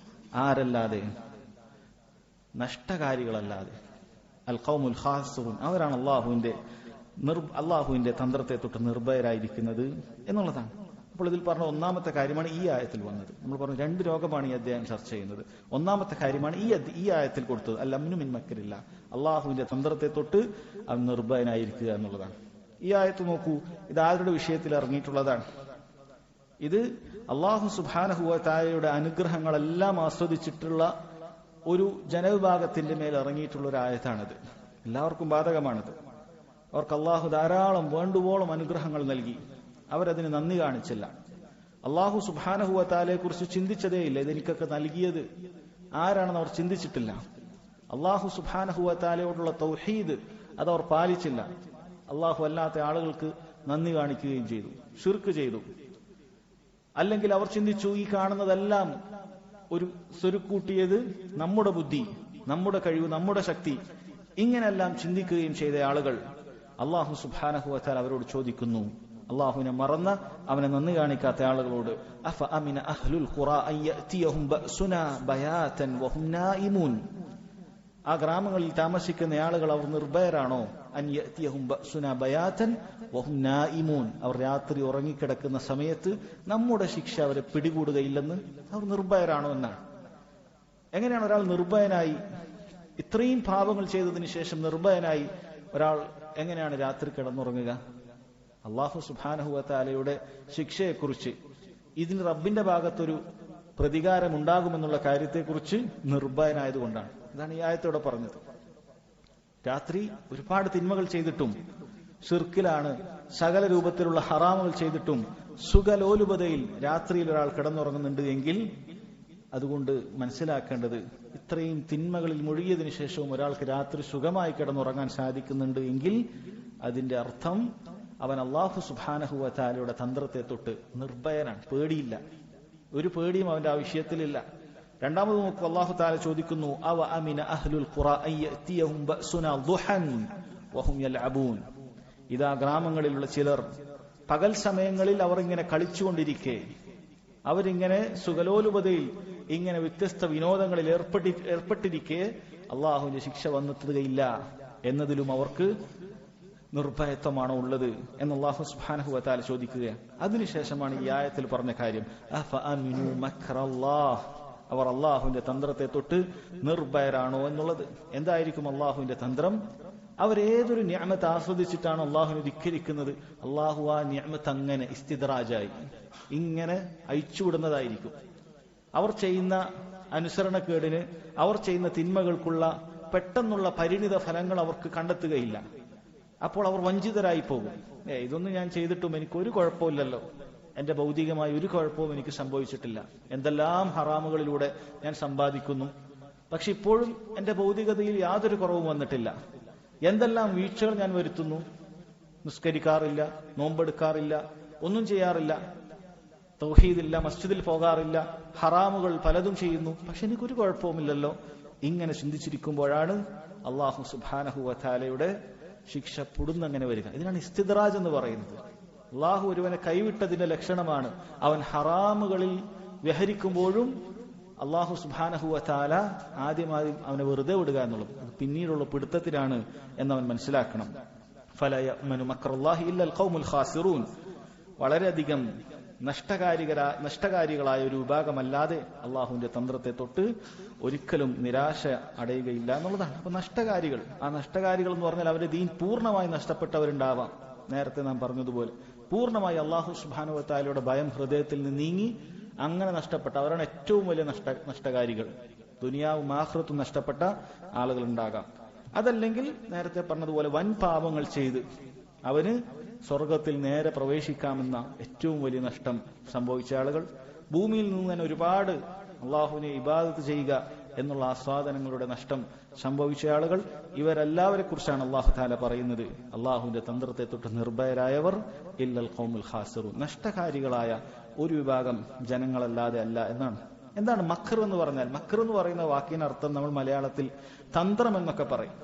ആരല്ലാതെ? നഷ്ടകാരികളല്ലാതെ. അൽ ഖൗമുൽ ഖാസിറൂൻ, അവരാണ് അള്ളാഹുവിന്റെ തന്ത്രത്തെ തൊട്ട് നിർഭയരായിരിക്കുന്നത് എന്നുള്ളതാണ്. അപ്പോൾ ഇതിൽ പറഞ്ഞ ഒന്നാമത്തെ കാര്യമാണ് ഈ ആയത്തിൽ വന്നത്. നമ്മൾ പറഞ്ഞു 2 രോഗമാണ് ഈ അധ്യായം ചർച്ച ചെയ്യുന്നത്. ഒന്നാമത്തെ കാര്യമാണ് ഈ ആയത്തിൽ കൊടുത്തത്, അൽ അംനു മിൻ മക്രില്ല, അള്ളാഹുവിന്റെ തന്ത്രത്തെ തൊട്ട് അവൻ നിർഭയനായിരിക്കുക എന്നുള്ളതാണ്. ഈ ആയത്ത് നോക്കൂ, ഇത് ആരുടെ വിഷയത്തിൽ ഇറങ്ങിയിട്ടുള്ളതാണ്? ഇത് അള്ളാഹു സുബ്ഹാനഹു വ തആലയുടെ അനുഗ്രഹങ്ങളെല്ലാം ആസ്വദിച്ചിട്ടുള്ള ഒരു ജനവിഭാഗത്തിന്റെ മേൽ ഇറങ്ങിയിട്ടുള്ള ഒരു ആയത്താണിത്. എല്ലാവർക്കും ബാധകമാണിത്. അവർക്ക് അള്ളാഹു ധാരാളം വേണ്ടുവോളം അനുഗ്രഹങ്ങൾ നൽകി, അവരതിന് നന്ദി കാണിച്ചില്ല. അള്ളാഹു സുബ്ഹാനഹു വ തആലയെ കുറിച്ച് ചിന്തിച്ചതേയില്ല. ഇതെനിക്കൊക്കെ നൽകിയത് ആരാണെന്ന് അവർ ചിന്തിച്ചിട്ടില്ല. അള്ളാഹു സുബ്ഹാനഹു വ തആലയോടുള്ള തൗഹീദ് അതവർ പാലിച്ചില്ല. അള്ളാഹു അല്ലാത്ത ആളുകൾക്ക് നന്ദി കാണിക്കുകയും ചെയ്തു, ശിർക്ക് ചെയ്തു. അല്ലെങ്കിൽ അവർ ചിന്തിച്ചു, ഈ കാണുന്നതെല്ലാം ഒരു സ്വരുക്കൂട്ടിയത് നമ്മുടെ ബുദ്ധി, നമ്മുടെ കഴിവ്, നമ്മുടെ ശക്തി, ഇങ്ങനെല്ലാം ചിന്തിക്കുകയും ചെയ്ത ആളുകൾ അള്ളാഹു സുബ്ഹാനഹു വ തആല അവരോട് ചോദിക്കുന്നു, അള്ളാഹുവിനെ മറന്ന് അവനെ നന്ദി കാണിക്കാത്ത ആളുകളോട്, അഫ അമിന അഹ്ലുൽ ഖുറാ അൻ യഅതിയഹും ബഅസുനാ ബയാതൻ വഹും നായിമൂൻ, ആ ഗ്രാമങ്ങളിൽ താമസിക്കുന്ന ആളുകൾ അവർ നിർഭയരാണോ? അൻ യഅതിയഹും ബഅസുനാ ബയാതൻ വഹും നായിമൂൻ, അവർ രാത്രി ഉറങ്ങിക്കിടക്കുന്ന സമയത്ത് നമ്മുടെ ശിക്ഷ അവരെ പിടികൂടുകയില്ലെന്ന് അവർ നിർഭയരാണോ എന്നാണ്. എങ്ങനെയാണ് ഒരാൾ നിർഭയനായി, ഇത്രയും പാപങ്ങൾ ചെയ്തതിന് ശേഷം നിർഭയനായി ഒരാൾ എങ്ങനെയാണ് രാത്രി കിടന്നുറങ്ങുക? അള്ളാഹു സുബ്ഹാനഹു വ തആലയുടെ ശിക്ഷയെക്കുറിച്ച്, ഇതിന് റബ്ബിന്റെ ഭാഗത്തൊരു പ്രതികാരം ഉണ്ടാകുമെന്നുള്ള കാര്യത്തെക്കുറിച്ച് നിർഭയനായതുകൊണ്ടാണ്. ഇതാണ് ഈ ആയത്തോടെ പറഞ്ഞത്. രാത്രി ഒരുപാട് തിന്മകൾ ചെയ്തിട്ടും, ശിർക്കിലാണ്, സകല രൂപത്തിലുള്ള ഹറാമുകൾ ചെയ്തിട്ടും സുഖലോലുപതയിൽ രാത്രിയിൽ ഒരാൾ കിടന്നുറങ്ങുന്നുണ്ട് എങ്കിൽ അതുകൊണ്ട് മനസ്സിലാക്കേണ്ടത്, ഇത്രയും തിന്മകളിൽ മുഴുകിയതിനു ശേഷവും ഒരാൾക്ക് രാത്രി സുഖമായി കിടന്നുറങ്ങാൻ സാധിക്കുന്നുണ്ട് എങ്കിൽ അതിന്റെ അർത്ഥം അവൻ അല്ലാഹു സുബ്ഹാനഹു വ തആലയുടെ തന്ത്രത്തെ തൊട്ട് നിർഭയനാണ്, പേടിയില്ല, ഒരു പേടിയും അവന്റെ ആ വിഷയത്തിലില്ല. രണ്ടാമത് നോക്കൂ, അല്ലാഹു തആല ചോദിക്കുന്നു, അവ അമിന അഹ്ലുൽ ഖുറാ അൻ യഅതിയഹും ബഅസുനാ ദുഹൻ വഹും യൽഅബൂൻ, ഇതാ ഗ്രാമങ്ങളിലുള്ള ചിലർ പകൽ സമയങ്ങളിൽ അവർ ഇങ്ങനെ കളിച്ചുകൊണ്ടിരിക്കെ, അവരിങ്ങനെ സുഖലോലുപതയിൽ ഇങ്ങനെ വ്യത്യസ്ത വിനോദങ്ങളിൽ ഏർപ്പെട്ടിരിക്കെ അള്ളാഹുവിന്റെ ശിക്ഷ വന്നെത്തുകയില്ല എന്നതിലും അവർക്ക് നിർഭയത്വമാണോ ഉള്ളത് എന്ന് അല്ലാഹു സുബ്ഹാനഹു വ തആല ചോദിക്കുകയാണ്. അതിനുശേഷമാണ് ഈ ആയത്തിൽ പറഞ്ഞ കാര്യം, അഫഅമിനു മക്റല്ലാഹ്, അവർ അള്ളാഹുവിന്റെ തന്ത്രത്തെ തൊട്ട് നിർഭയരാണോ എന്നുള്ളത്. എന്തായിരിക്കും അള്ളാഹുവിന്റെ തന്ത്രം? അവരേതൊരു നിഅമത്ത് ആസ്വദിച്ചിട്ടാണ് അള്ളാഹുവിനെ ധിക്കരിക്കുന്നത്, അള്ളാഹു ആ നിഅമത്ത് അങ്ങനെ ഇസ്തിദ്റാജായി ഇങ്ങനെ അയച്ചുവിടുന്നതായിരിക്കും. അവർ ചെയ്യുന്ന അനുസരണക്കേടിന്, അവർ ചെയ്യുന്ന തിന്മകൾക്കുള്ള പെട്ടെന്നുള്ള പരിണിത ഫലങ്ങൾ അവർക്ക് കണ്ടെത്തുകയില്ല. അപ്പോൾ അവർ വഞ്ചിതരായി പോകും. ഇതൊന്നും ഞാൻ ചെയ്തിട്ടും എനിക്കൊരു കുഴപ്പമില്ലല്ലോ, എന്റെ ഭൗതികമായ ഒരു കുഴപ്പവും എനിക്ക് സംഭവിച്ചിട്ടില്ല, എന്തെല്ലാം ഹറാമുകളിലൂടെ ഞാൻ സമ്പാദിക്കുന്നു, പക്ഷെ ഇപ്പോഴും എന്റെ ഭൗതികതയിൽ യാതൊരു കുറവും വന്നിട്ടില്ല, എന്തെല്ലാം വീഴ്ചകൾ ഞാൻ വരുത്തുന്നു, നിസ്കരിക്കാറില്ല, നോമ്പെടുക്കാറില്ല, ഒന്നും ചെയ്യാറില്ല, തൗഹീദില്ല, മസ്ജിദിൽ പോകാറില്ല, ഹറാമുകൾ പലതും ചെയ്യുന്നു, പക്ഷെ എനിക്കൊരു കുഴപ്പവുമില്ലല്ലോ. ഇങ്ങനെ ചിന്തിച്ചിരിക്കുമ്പോഴാണ് അല്ലാഹു സുബ്ഹാനഹു വ തആലയുടെ ശിക്ഷ പുടുന്നങ്ങനെ വരിക. ഇതിനാണ് ഇസ്തിദ്റാജ് എന്ന് പറയുന്നത്. അള്ളാഹു ഒരുവനെ കൈവിട്ടതിന്റെ ലക്ഷണമാണ് അവൻ ഹറാമുകളിൽ വ്യഹരിക്കുമ്പോഴും അള്ളാഹു സുബ്ഹാനഹു വ തആല ആദ്യം അവനെ വെറുതെ വിടുക എന്നുള്ളത് പിന്നീടുള്ള പിടുത്തത്തിലാണ് എന്നവൻ മനസ്സിലാക്കണം. ഫലാ യഅ്മനു മക്റല്ലാഹി ഇല്ലൽ ഖൗമുൽ ഖാസിറൂൻ, വളരെയധികം നഷ്ടകാരികളായ ഒരു വിഭാഗമല്ലാതെ അള്ളാഹുവിന്റെ തന്ത്രത്തെ തൊട്ട് ഒരിക്കലും നിരാശ അടയുകയില്ല എന്നുള്ളതാണ്. അപ്പൊ നഷ്ടകാരികൾ, ആ നഷ്ടകാരികൾ എന്ന് പറഞ്ഞാൽ അവരുടെ ദീൻ പൂർണ്ണമായി നഷ്ടപ്പെട്ടവരുണ്ടാവാം. നേരത്തെ നാം പറഞ്ഞതുപോലെ പൂർണ്ണമായി അള്ളാഹു സുബ്ഹാനഹു വ തആലയുടെ ഭയം ഹൃദയത്തിൽ നിന്ന് നീങ്ങി അങ്ങനെ നഷ്ടപ്പെട്ട അവരാണ് ഏറ്റവും വലിയ നഷ്ടകാരികൾ. ദുനിയാവും ആഖിറത്തും നഷ്ടപ്പെട്ട ആളുകൾ ഉണ്ടാകാം. അതല്ലെങ്കിൽ നേരത്തെ പറഞ്ഞതുപോലെ വൻ പാപങ്ങൾ ചെയ്ത് അവന് സ്വർഗത്തിൽ നേരെ പ്രവേശിക്കാമെന്ന ഏറ്റവും വലിയ നഷ്ടം സംഭവിച്ച ആളുകൾ, ഭൂമിയിൽ നിന്ന് തന്നെ ഒരുപാട് അള്ളാഹുവിനെ ഇബാദത്ത് ചെയ്യുക എന്നുള്ള ആസ്വാദനങ്ങളുടെ നഷ്ടം സംഭവിച്ച ആളുകൾ, ഇവരെല്ലാവരെ കുറിച്ചാണ് അള്ളാഹു തആല പറയുന്നത്. അള്ളാഹുവിന്റെ തന്ത്രത്തെ തൊട്ട് നിർഭയരായവർ ഇല്ലൽ ഖൗമുൽ ഖാസിറൂൻ, നഷ്ടകാരികളായ ഒരു വിഭാഗം ജനങ്ങളല്ലാതെ അല്ല എന്നാണ്. എന്താണ് മക്ർ എന്ന് പറഞ്ഞാൽ? മക്ർ എന്ന് പറയുന്ന വാക്കിനർത്ഥം നമ്മൾ മലയാളത്തിൽ തന്ത്രം എന്നൊക്കെ പറയും.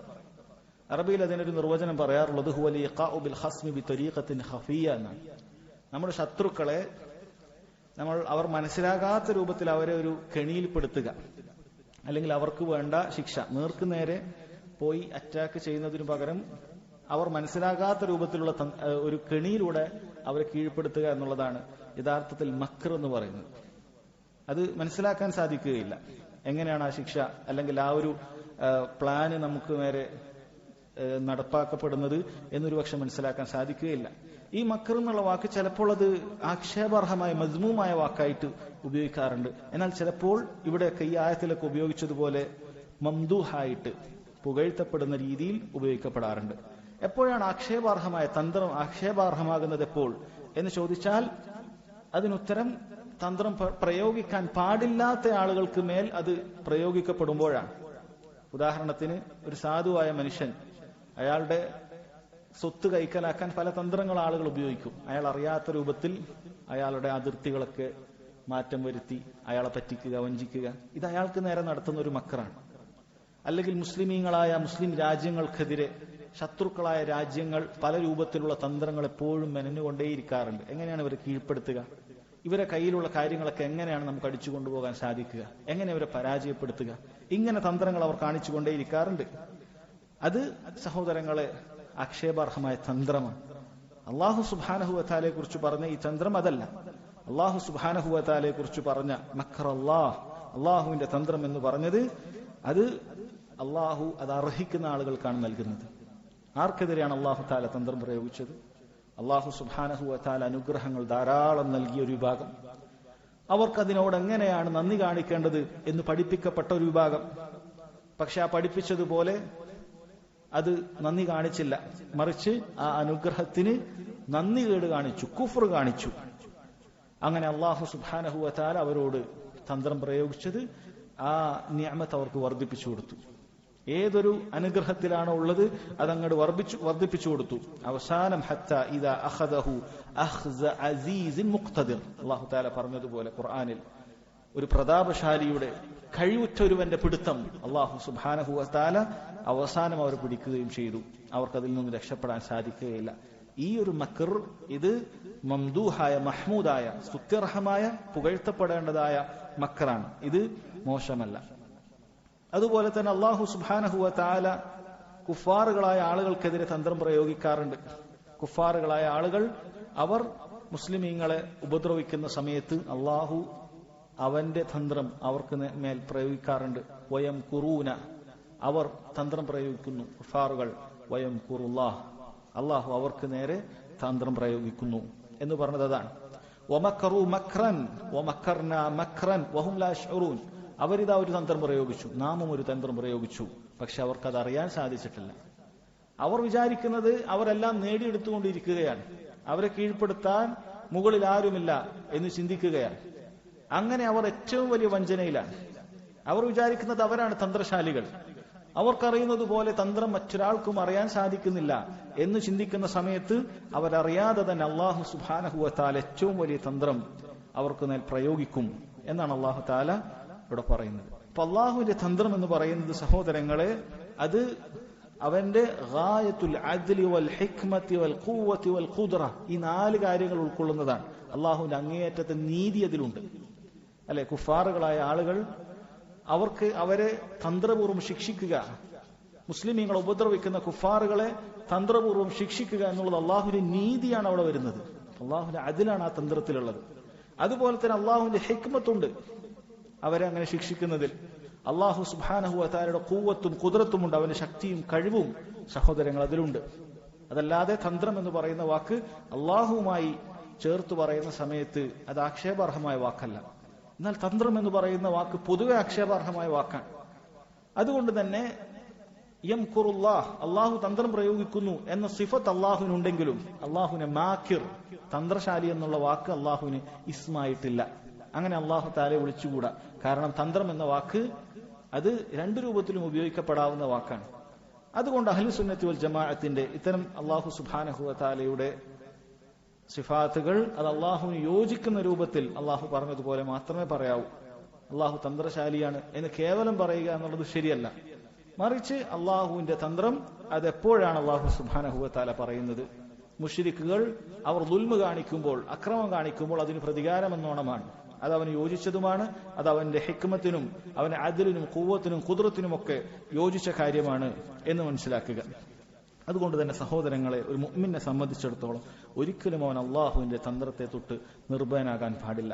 അറബിയിൽ അതിനൊരു നിർവചനം പറയാറുള്ളത് ഹുവൽ ഇഖാഉ ബിൽ ഖസ്മി ബിതരീഖത്തിൻ ഖഫിയ്യ എന്നാണ്. നമ്മുടെ ശത്രുക്കളെ അവർ മനസ്സിലാകാത്ത രൂപത്തിൽ അവരെ ഒരു കെണിയിൽപ്പെടുത്തുക, അല്ലെങ്കിൽ അവർക്ക് വേണ്ട ശിക്ഷ നേർക്ക് നേരെ പോയി അറ്റാക്ക് ചെയ്യുന്നതിനു പകരം അവർ മനസ്സിലാകാത്ത രൂപത്തിലുള്ള ഒരു കെണിയിലൂടെ അവരെ കീഴ്പ്പെടുത്തുക എന്നുള്ളതാണ് യഥാർത്ഥത്തിൽ മക്ർ എന്ന് പറയുന്നത്. അത് മനസ്സിലാക്കാൻ സാധിക്കുകയില്ല. എങ്ങനെയാണ് ആ ശിക്ഷ അല്ലെങ്കിൽ ആ ഒരു പ്ലാന് നമുക്ക് നേരെ നടപ്പാക്കപ്പെടുന്നത് എന്നൊരു പക്ഷെ മനസ്സിലാക്കാൻ സാധിക്കുകയില്ല. ഈ മക്ർ എന്നുള്ള വാക്ക് ചിലപ്പോൾ അത് ആക്ഷേപാർഹമായ മസ്മൂമായ വാക്കായിട്ട് ഉപയോഗിക്കാറുണ്ട്. എന്നാൽ ചിലപ്പോൾ ഇവിടെയൊക്കെ ഈ ആയത്തിലൊക്കെ ഉപയോഗിച്ചതുപോലെ മംദൂഹായിട്ട് പുകഴ്ത്തപ്പെടുന്ന രീതിയിൽ ഉപയോഗിക്കപ്പെടാറുണ്ട്. എപ്പോഴാണ് ആക്ഷേപാർഹമായ തന്ത്രം ആക്ഷേപാർഹമാകുന്നത് എപ്പോൾ എന്ന് ചോദിച്ചാൽ അതിനുത്തരം തന്ത്രം പ്രയോഗിക്കാൻ പാടില്ലാത്ത ആളുകൾക്ക് മേൽ അത് പ്രയോഗിക്കപ്പെടുമ്പോഴാണ്. ഉദാഹരണത്തിന് ഒരു സാധുവായ മനുഷ്യൻ അയാളുടെ സ്വത്ത് കൈക്കലാക്കാൻ പല തന്ത്രങ്ങൾ ആളുകൾ ഉപയോഗിക്കും. അയാൾ അറിയാത്ത രൂപത്തിൽ അയാളുടെ അതിർത്തികളൊക്കെ മാറ്റം വരുത്തി അയാളെ പറ്റിക്കുക, വഞ്ചിക്കുക, ഇത് അയാൾക്ക് നേരെ നടത്തുന്ന ഒരു മക്റാണ്. അല്ലെങ്കിൽ മുസ്ലിം രാജ്യങ്ങൾക്കെതിരെ ശത്രുക്കളായ രാജ്യങ്ങൾ പല രൂപത്തിലുള്ള തന്ത്രങ്ങൾ എപ്പോഴും മെനഞ്ഞുകൊണ്ടേയിരിക്കാറുണ്ട്. എങ്ങനെയാണ് ഇവരെ കീഴ്പ്പെടുത്തുക, ഇവരെ കയ്യിലുള്ള കാര്യങ്ങളൊക്കെ എങ്ങനെയാണ് നമുക്ക് അടിച്ചു കൊണ്ടുപോകാൻ സാധിക്കുക, എങ്ങനെ ഇവരെ പരാജയപ്പെടുത്തുക, ഇങ്ങനെ തന്ത്രങ്ങൾ അവർ കാണിച്ചുകൊണ്ടേയിരിക്കാറുണ്ട്. അത് സഹോദരങ്ങളെ ആക്ഷേപാർഹമായ തന്ത്രമാണ്. അള്ളാഹു സുബ്ഹാനഹു വ തആലയെ കുറിച്ച് പറഞ്ഞ ഈ തന്ത്രം അതല്ല. അള്ളാഹു സുബ്ഹാനഹു വ തആലയെ കുറിച്ച് പറഞ്ഞ മക്റല്ലാഹ്, അള്ളാഹുവിന്റെ തന്ത്രം എന്ന് പറഞ്ഞത് അത് അള്ളാഹു അത് അർഹിക്കുന്ന ആളുകൾക്കാണ് നൽകുന്നത്. ആർക്കെതിരെയാണ് അള്ളാഹു തആല തന്ത്രം പ്രയോഗിച്ചത്? അള്ളാഹു സുബ്ഹാനഹു വ തആല അനുഗ്രഹങ്ങൾ ധാരാളം നൽകിയ ഒരു വിഭാഗം, അവർക്കതിനോട് എങ്ങനെയാണ് നന്ദി കാണിക്കേണ്ടത് എന്ന് പഠിപ്പിക്കപ്പെട്ട ഒരു വിഭാഗം. പക്ഷെ ആ പഠിപ്പിച്ചതുപോലെ അത് നന്ദി കാണിച്ചില്ല, മറിച്ച് ആ അനുഗ്രഹത്തിന് നന്ദി കേട് കാണിച്ചു, കുഫ്ർ കാണിച്ചു. അങ്ങനെ അള്ളാഹു സുബ്ഹാനഹു വ തആല അവരോട് തന്ത്രം പ്രയോഗിച്ചത് ആ നിഅമത്ത് അവർക്ക് വർദ്ധിപ്പിച്ചു കൊടുത്തു. ഏതൊരു അനുഗ്രഹത്തിലാണോ ഉള്ളത് അതങ്ങോട്ട് വർദ്ധിപ്പിച്ചു കൊടുത്തു. അവസാനം ഹത്താ ഇദാ അഖദഹു അഖ്സ അസീസിൻ മുഖ്തദിർ, അല്ലാഹു തആല പറഞ്ഞതുപോലെ ഖുർആനിൽ ഒരു പ്രതാപശാലിയുടെ കഴിവുറ്റൊരുവന്റെ പിടുത്തം അല്ലാഹു സുബ്ഹാനഹു വ തആല അവസാനം അവർ പിടിക്കുകയും ചെയ്തു. അവർക്കതിൽ നിന്ന് രക്ഷപ്പെടാൻ സാധിക്കുകയില്ല. ഈ ഒരു മക്ർ ഇത് മംദൂഹായ മഹ്മൂദായ സ്തുത്യർഹമായ പുകഴ്ത്തപ്പെടേണ്ടതായ മക്റാണ്. ഇത് മോശമല്ല. അതുപോലെ തന്നെ അല്ലാഹു സുബ്ഹാനഹു വ തആല കുഫാറുകളായ ആളുകൾക്കെതിരെ തന്ത്രം പ്രയോഗിക്കാറുണ്ട്. കുഫാറുകളായ ആളുകൾ അവർ മുസ്ലിമീങ്ങളെ ഉപദ്രവിക്കുന്ന സമയത്ത് അല്ലാഹു അവന്റെ തന്ത്രം അവർക്ക് മേൽ പ്രയോഗിക്കാറുണ്ട്. വയം കുറൂന, അവർ തന്ത്രം പ്രയോഗിക്കുന്നു. കുഫാറുകൾ വയം കുറുല്ലാഹ്, അല്ലാഹു അവർക്ക് നേരെ തന്ത്രം പ്രയോഗിക്കുന്നു എന്ന് പറഞ്ഞത് അതാണ്. വമക്കറു മക്രൻ വമക്കർനാ മക്രൻ വഹും ലാ യശ്ഉറൂൻ, അവരിതാ ഒരു തന്ത്രം പ്രയോഗിച്ചു, നാമും ഒരു തന്ത്രം പ്രയോഗിച്ചു, പക്ഷെ അവർക്കത് അറിയാൻ സാധിച്ചിട്ടില്ല. അവർ വിചാരിക്കുന്നത് അവരെല്ലാം നേടിയെടുത്തുകൊണ്ടിരിക്കുകയാണ്, അവരെ കീഴ്പ്പെടുത്താൻ മുകളിൽ ആരുമില്ല എന്ന് ചിന്തിക്കുകയാണ്. അങ്ങനെ അവർ ഏറ്റവും വലിയ വഞ്ചനയിലാണ്. അവർ വിചാരിക്കുന്നത് അവരാണ് തന്ത്രശാലികൾ, അവർക്കറിയുന്നത് പോലെ തന്ത്രം മറ്റൊരാൾക്കും അറിയാൻ സാധിക്കുന്നില്ല എന്ന് ചിന്തിക്കുന്ന സമയത്ത് അവരറിയാതെ തന്നെ അല്ലാഹു സുബ്ഹാനഹു വ തആല ഏറ്റവും വലിയ തന്ത്രം അവർക്ക് മേൽ പ്രയോഗിക്കും എന്നാണ് അല്ലാഹു തആല ഇവിടെ പറയുന്നത്. അപ്പൊ അല്ലാഹുവിന്റെ തന്ത്രം എന്ന് പറയുന്നത് സഹോദരങ്ങളെ, അത് അവന്റെ ഗായത്തുൽ അദ്ലി വൽ ഹിക്മത്തി വൽ ഖുവ്വത്തി വൽ ഖുദ്റ, ഈ 4 കാര്യങ്ങൾ ഉൾക്കൊള്ളുന്നതാണ്. അല്ലാഹുവിന്റെ അങ്ങേയറ്റത്തെ നീതി അതിലുണ്ട്. അല്ലെ, കുഫാറുകളായ ആളുകൾ അവരെ തന്ത്രപൂർവ്വം ശിക്ഷിക്കുക, മുസ്ലിമീങ്ങളെ ഉപദ്രവിക്കുന്ന കുഫാറുകളെ തന്ത്രപൂർവ്വം ശിക്ഷിക്കുക എന്നുള്ളത് അള്ളാഹുവിന്റെ നീതിയാണ് അവിടെ വരുന്നത്. അള്ളാഹുവിന്റെ അതിലാണ് ആ തന്ത്രത്തിലുള്ളത്. അതുപോലെ തന്നെ അള്ളാഹുവിന്റെ ഹിക്മത്തുണ്ട് അവരെ അങ്ങനെ ശിക്ഷിക്കുന്നതിൽ. അള്ളാഹു സുബ്ഹാനഹു വ തആലയുടെ ഖുവ്വത്തും ഖുദ്റത്തുമുണ്ട്, അവന്റെ ശക്തിയും കഴിവും സഹോദരങ്ങൾ അതിലുണ്ട്. അതല്ലാതെ തന്ത്രം എന്ന് പറയുന്ന വാക്ക് അള്ളാഹുവുമായി ചേർത്ത് പറയുന്ന സമയത്ത് അത് ആക്ഷേപാർഹമായ വാക്കല്ല. എന്നാൽ തന്ത്രം എന്ന് പറയുന്ന വാക്ക് പൊതുവെ ആക്ഷേപാർഹമായ വാക്കാണ്. അതുകൊണ്ട് തന്നെ യംകുറുല്ലാഹ്, അള്ളാഹു തന്ത്രം പ്രയോഗിക്കുന്നു എന്ന സിഫത്ത് അള്ളാഹുവിനുണ്ടെങ്കിലും അള്ളാഹുവിനെ മാക്കിർ, തന്ത്രശാലി എന്നുള്ള വാക്ക് അള്ളാഹുവിന് ഇസ്മായിട്ടില്ല. അങ്ങനെ അള്ളാഹു തആലയെ വിളിച്ചുകൂടാ. കാരണം തന്ത്രം എന്ന വാക്ക് അത് 2 രൂപത്തിലും ഉപയോഗിക്കപ്പെടാവുന്ന വാക്കാണ്. അതുകൊണ്ട് അഹ്ലു സുന്നത്തി വൽ ജമാഅത്തിന്റെ ഇത്തരം അള്ളാഹു സുബ്ഹാനഹു വ തആലയുടെ സിഫാത്തുകൾ അത് അള്ളാഹുവിന് യോജിക്കുന്ന രൂപത്തിൽ അള്ളാഹു പറഞ്ഞതുപോലെ മാത്രമേ പറയാവൂ. അള്ളാഹു തന്ത്രശാലിയാണ് എന്ന് കേവലം പറയുക എന്നുള്ളത് ശരിയല്ല. മറിച്ച് അള്ളാഹുവിന്റെ തന്ത്രം അത് എപ്പോഴാണ് അള്ളാഹു സുബ്ഹാനഹു വ തആല പറയുന്നത്? മുശ്രിക്കുകൾ അവർ ദുൽമ കാണിക്കുമ്പോൾ, അക്രമം കാണിക്കുമ്പോൾ അതിന് പ്രതികാരമെന്നോണമാണ്. അത് അവന് യോജിച്ചതുമാണ്. അത് അവന്റെ ഹിക്മത്തിനും അവന്റെ അദ്ലിനും ഖുവ്വത്തിനും ഖുദ്റത്തിനും ഒക്കെ യോജിച്ച കാര്യമാണ് എന്ന് മനസ്സിലാക്കുക. അതുകൊണ്ട് തന്നെ സഹോദരങ്ങളെ, ഒരു മുഅ്മിനെ സംബന്ധിച്ചിടത്തോളം ഒരിക്കലും അവൻ അള്ളാഹുവിന്റെ തന്ത്രത്തെ തൊട്ട് നിർഭയനാകാൻ പാടില്ല.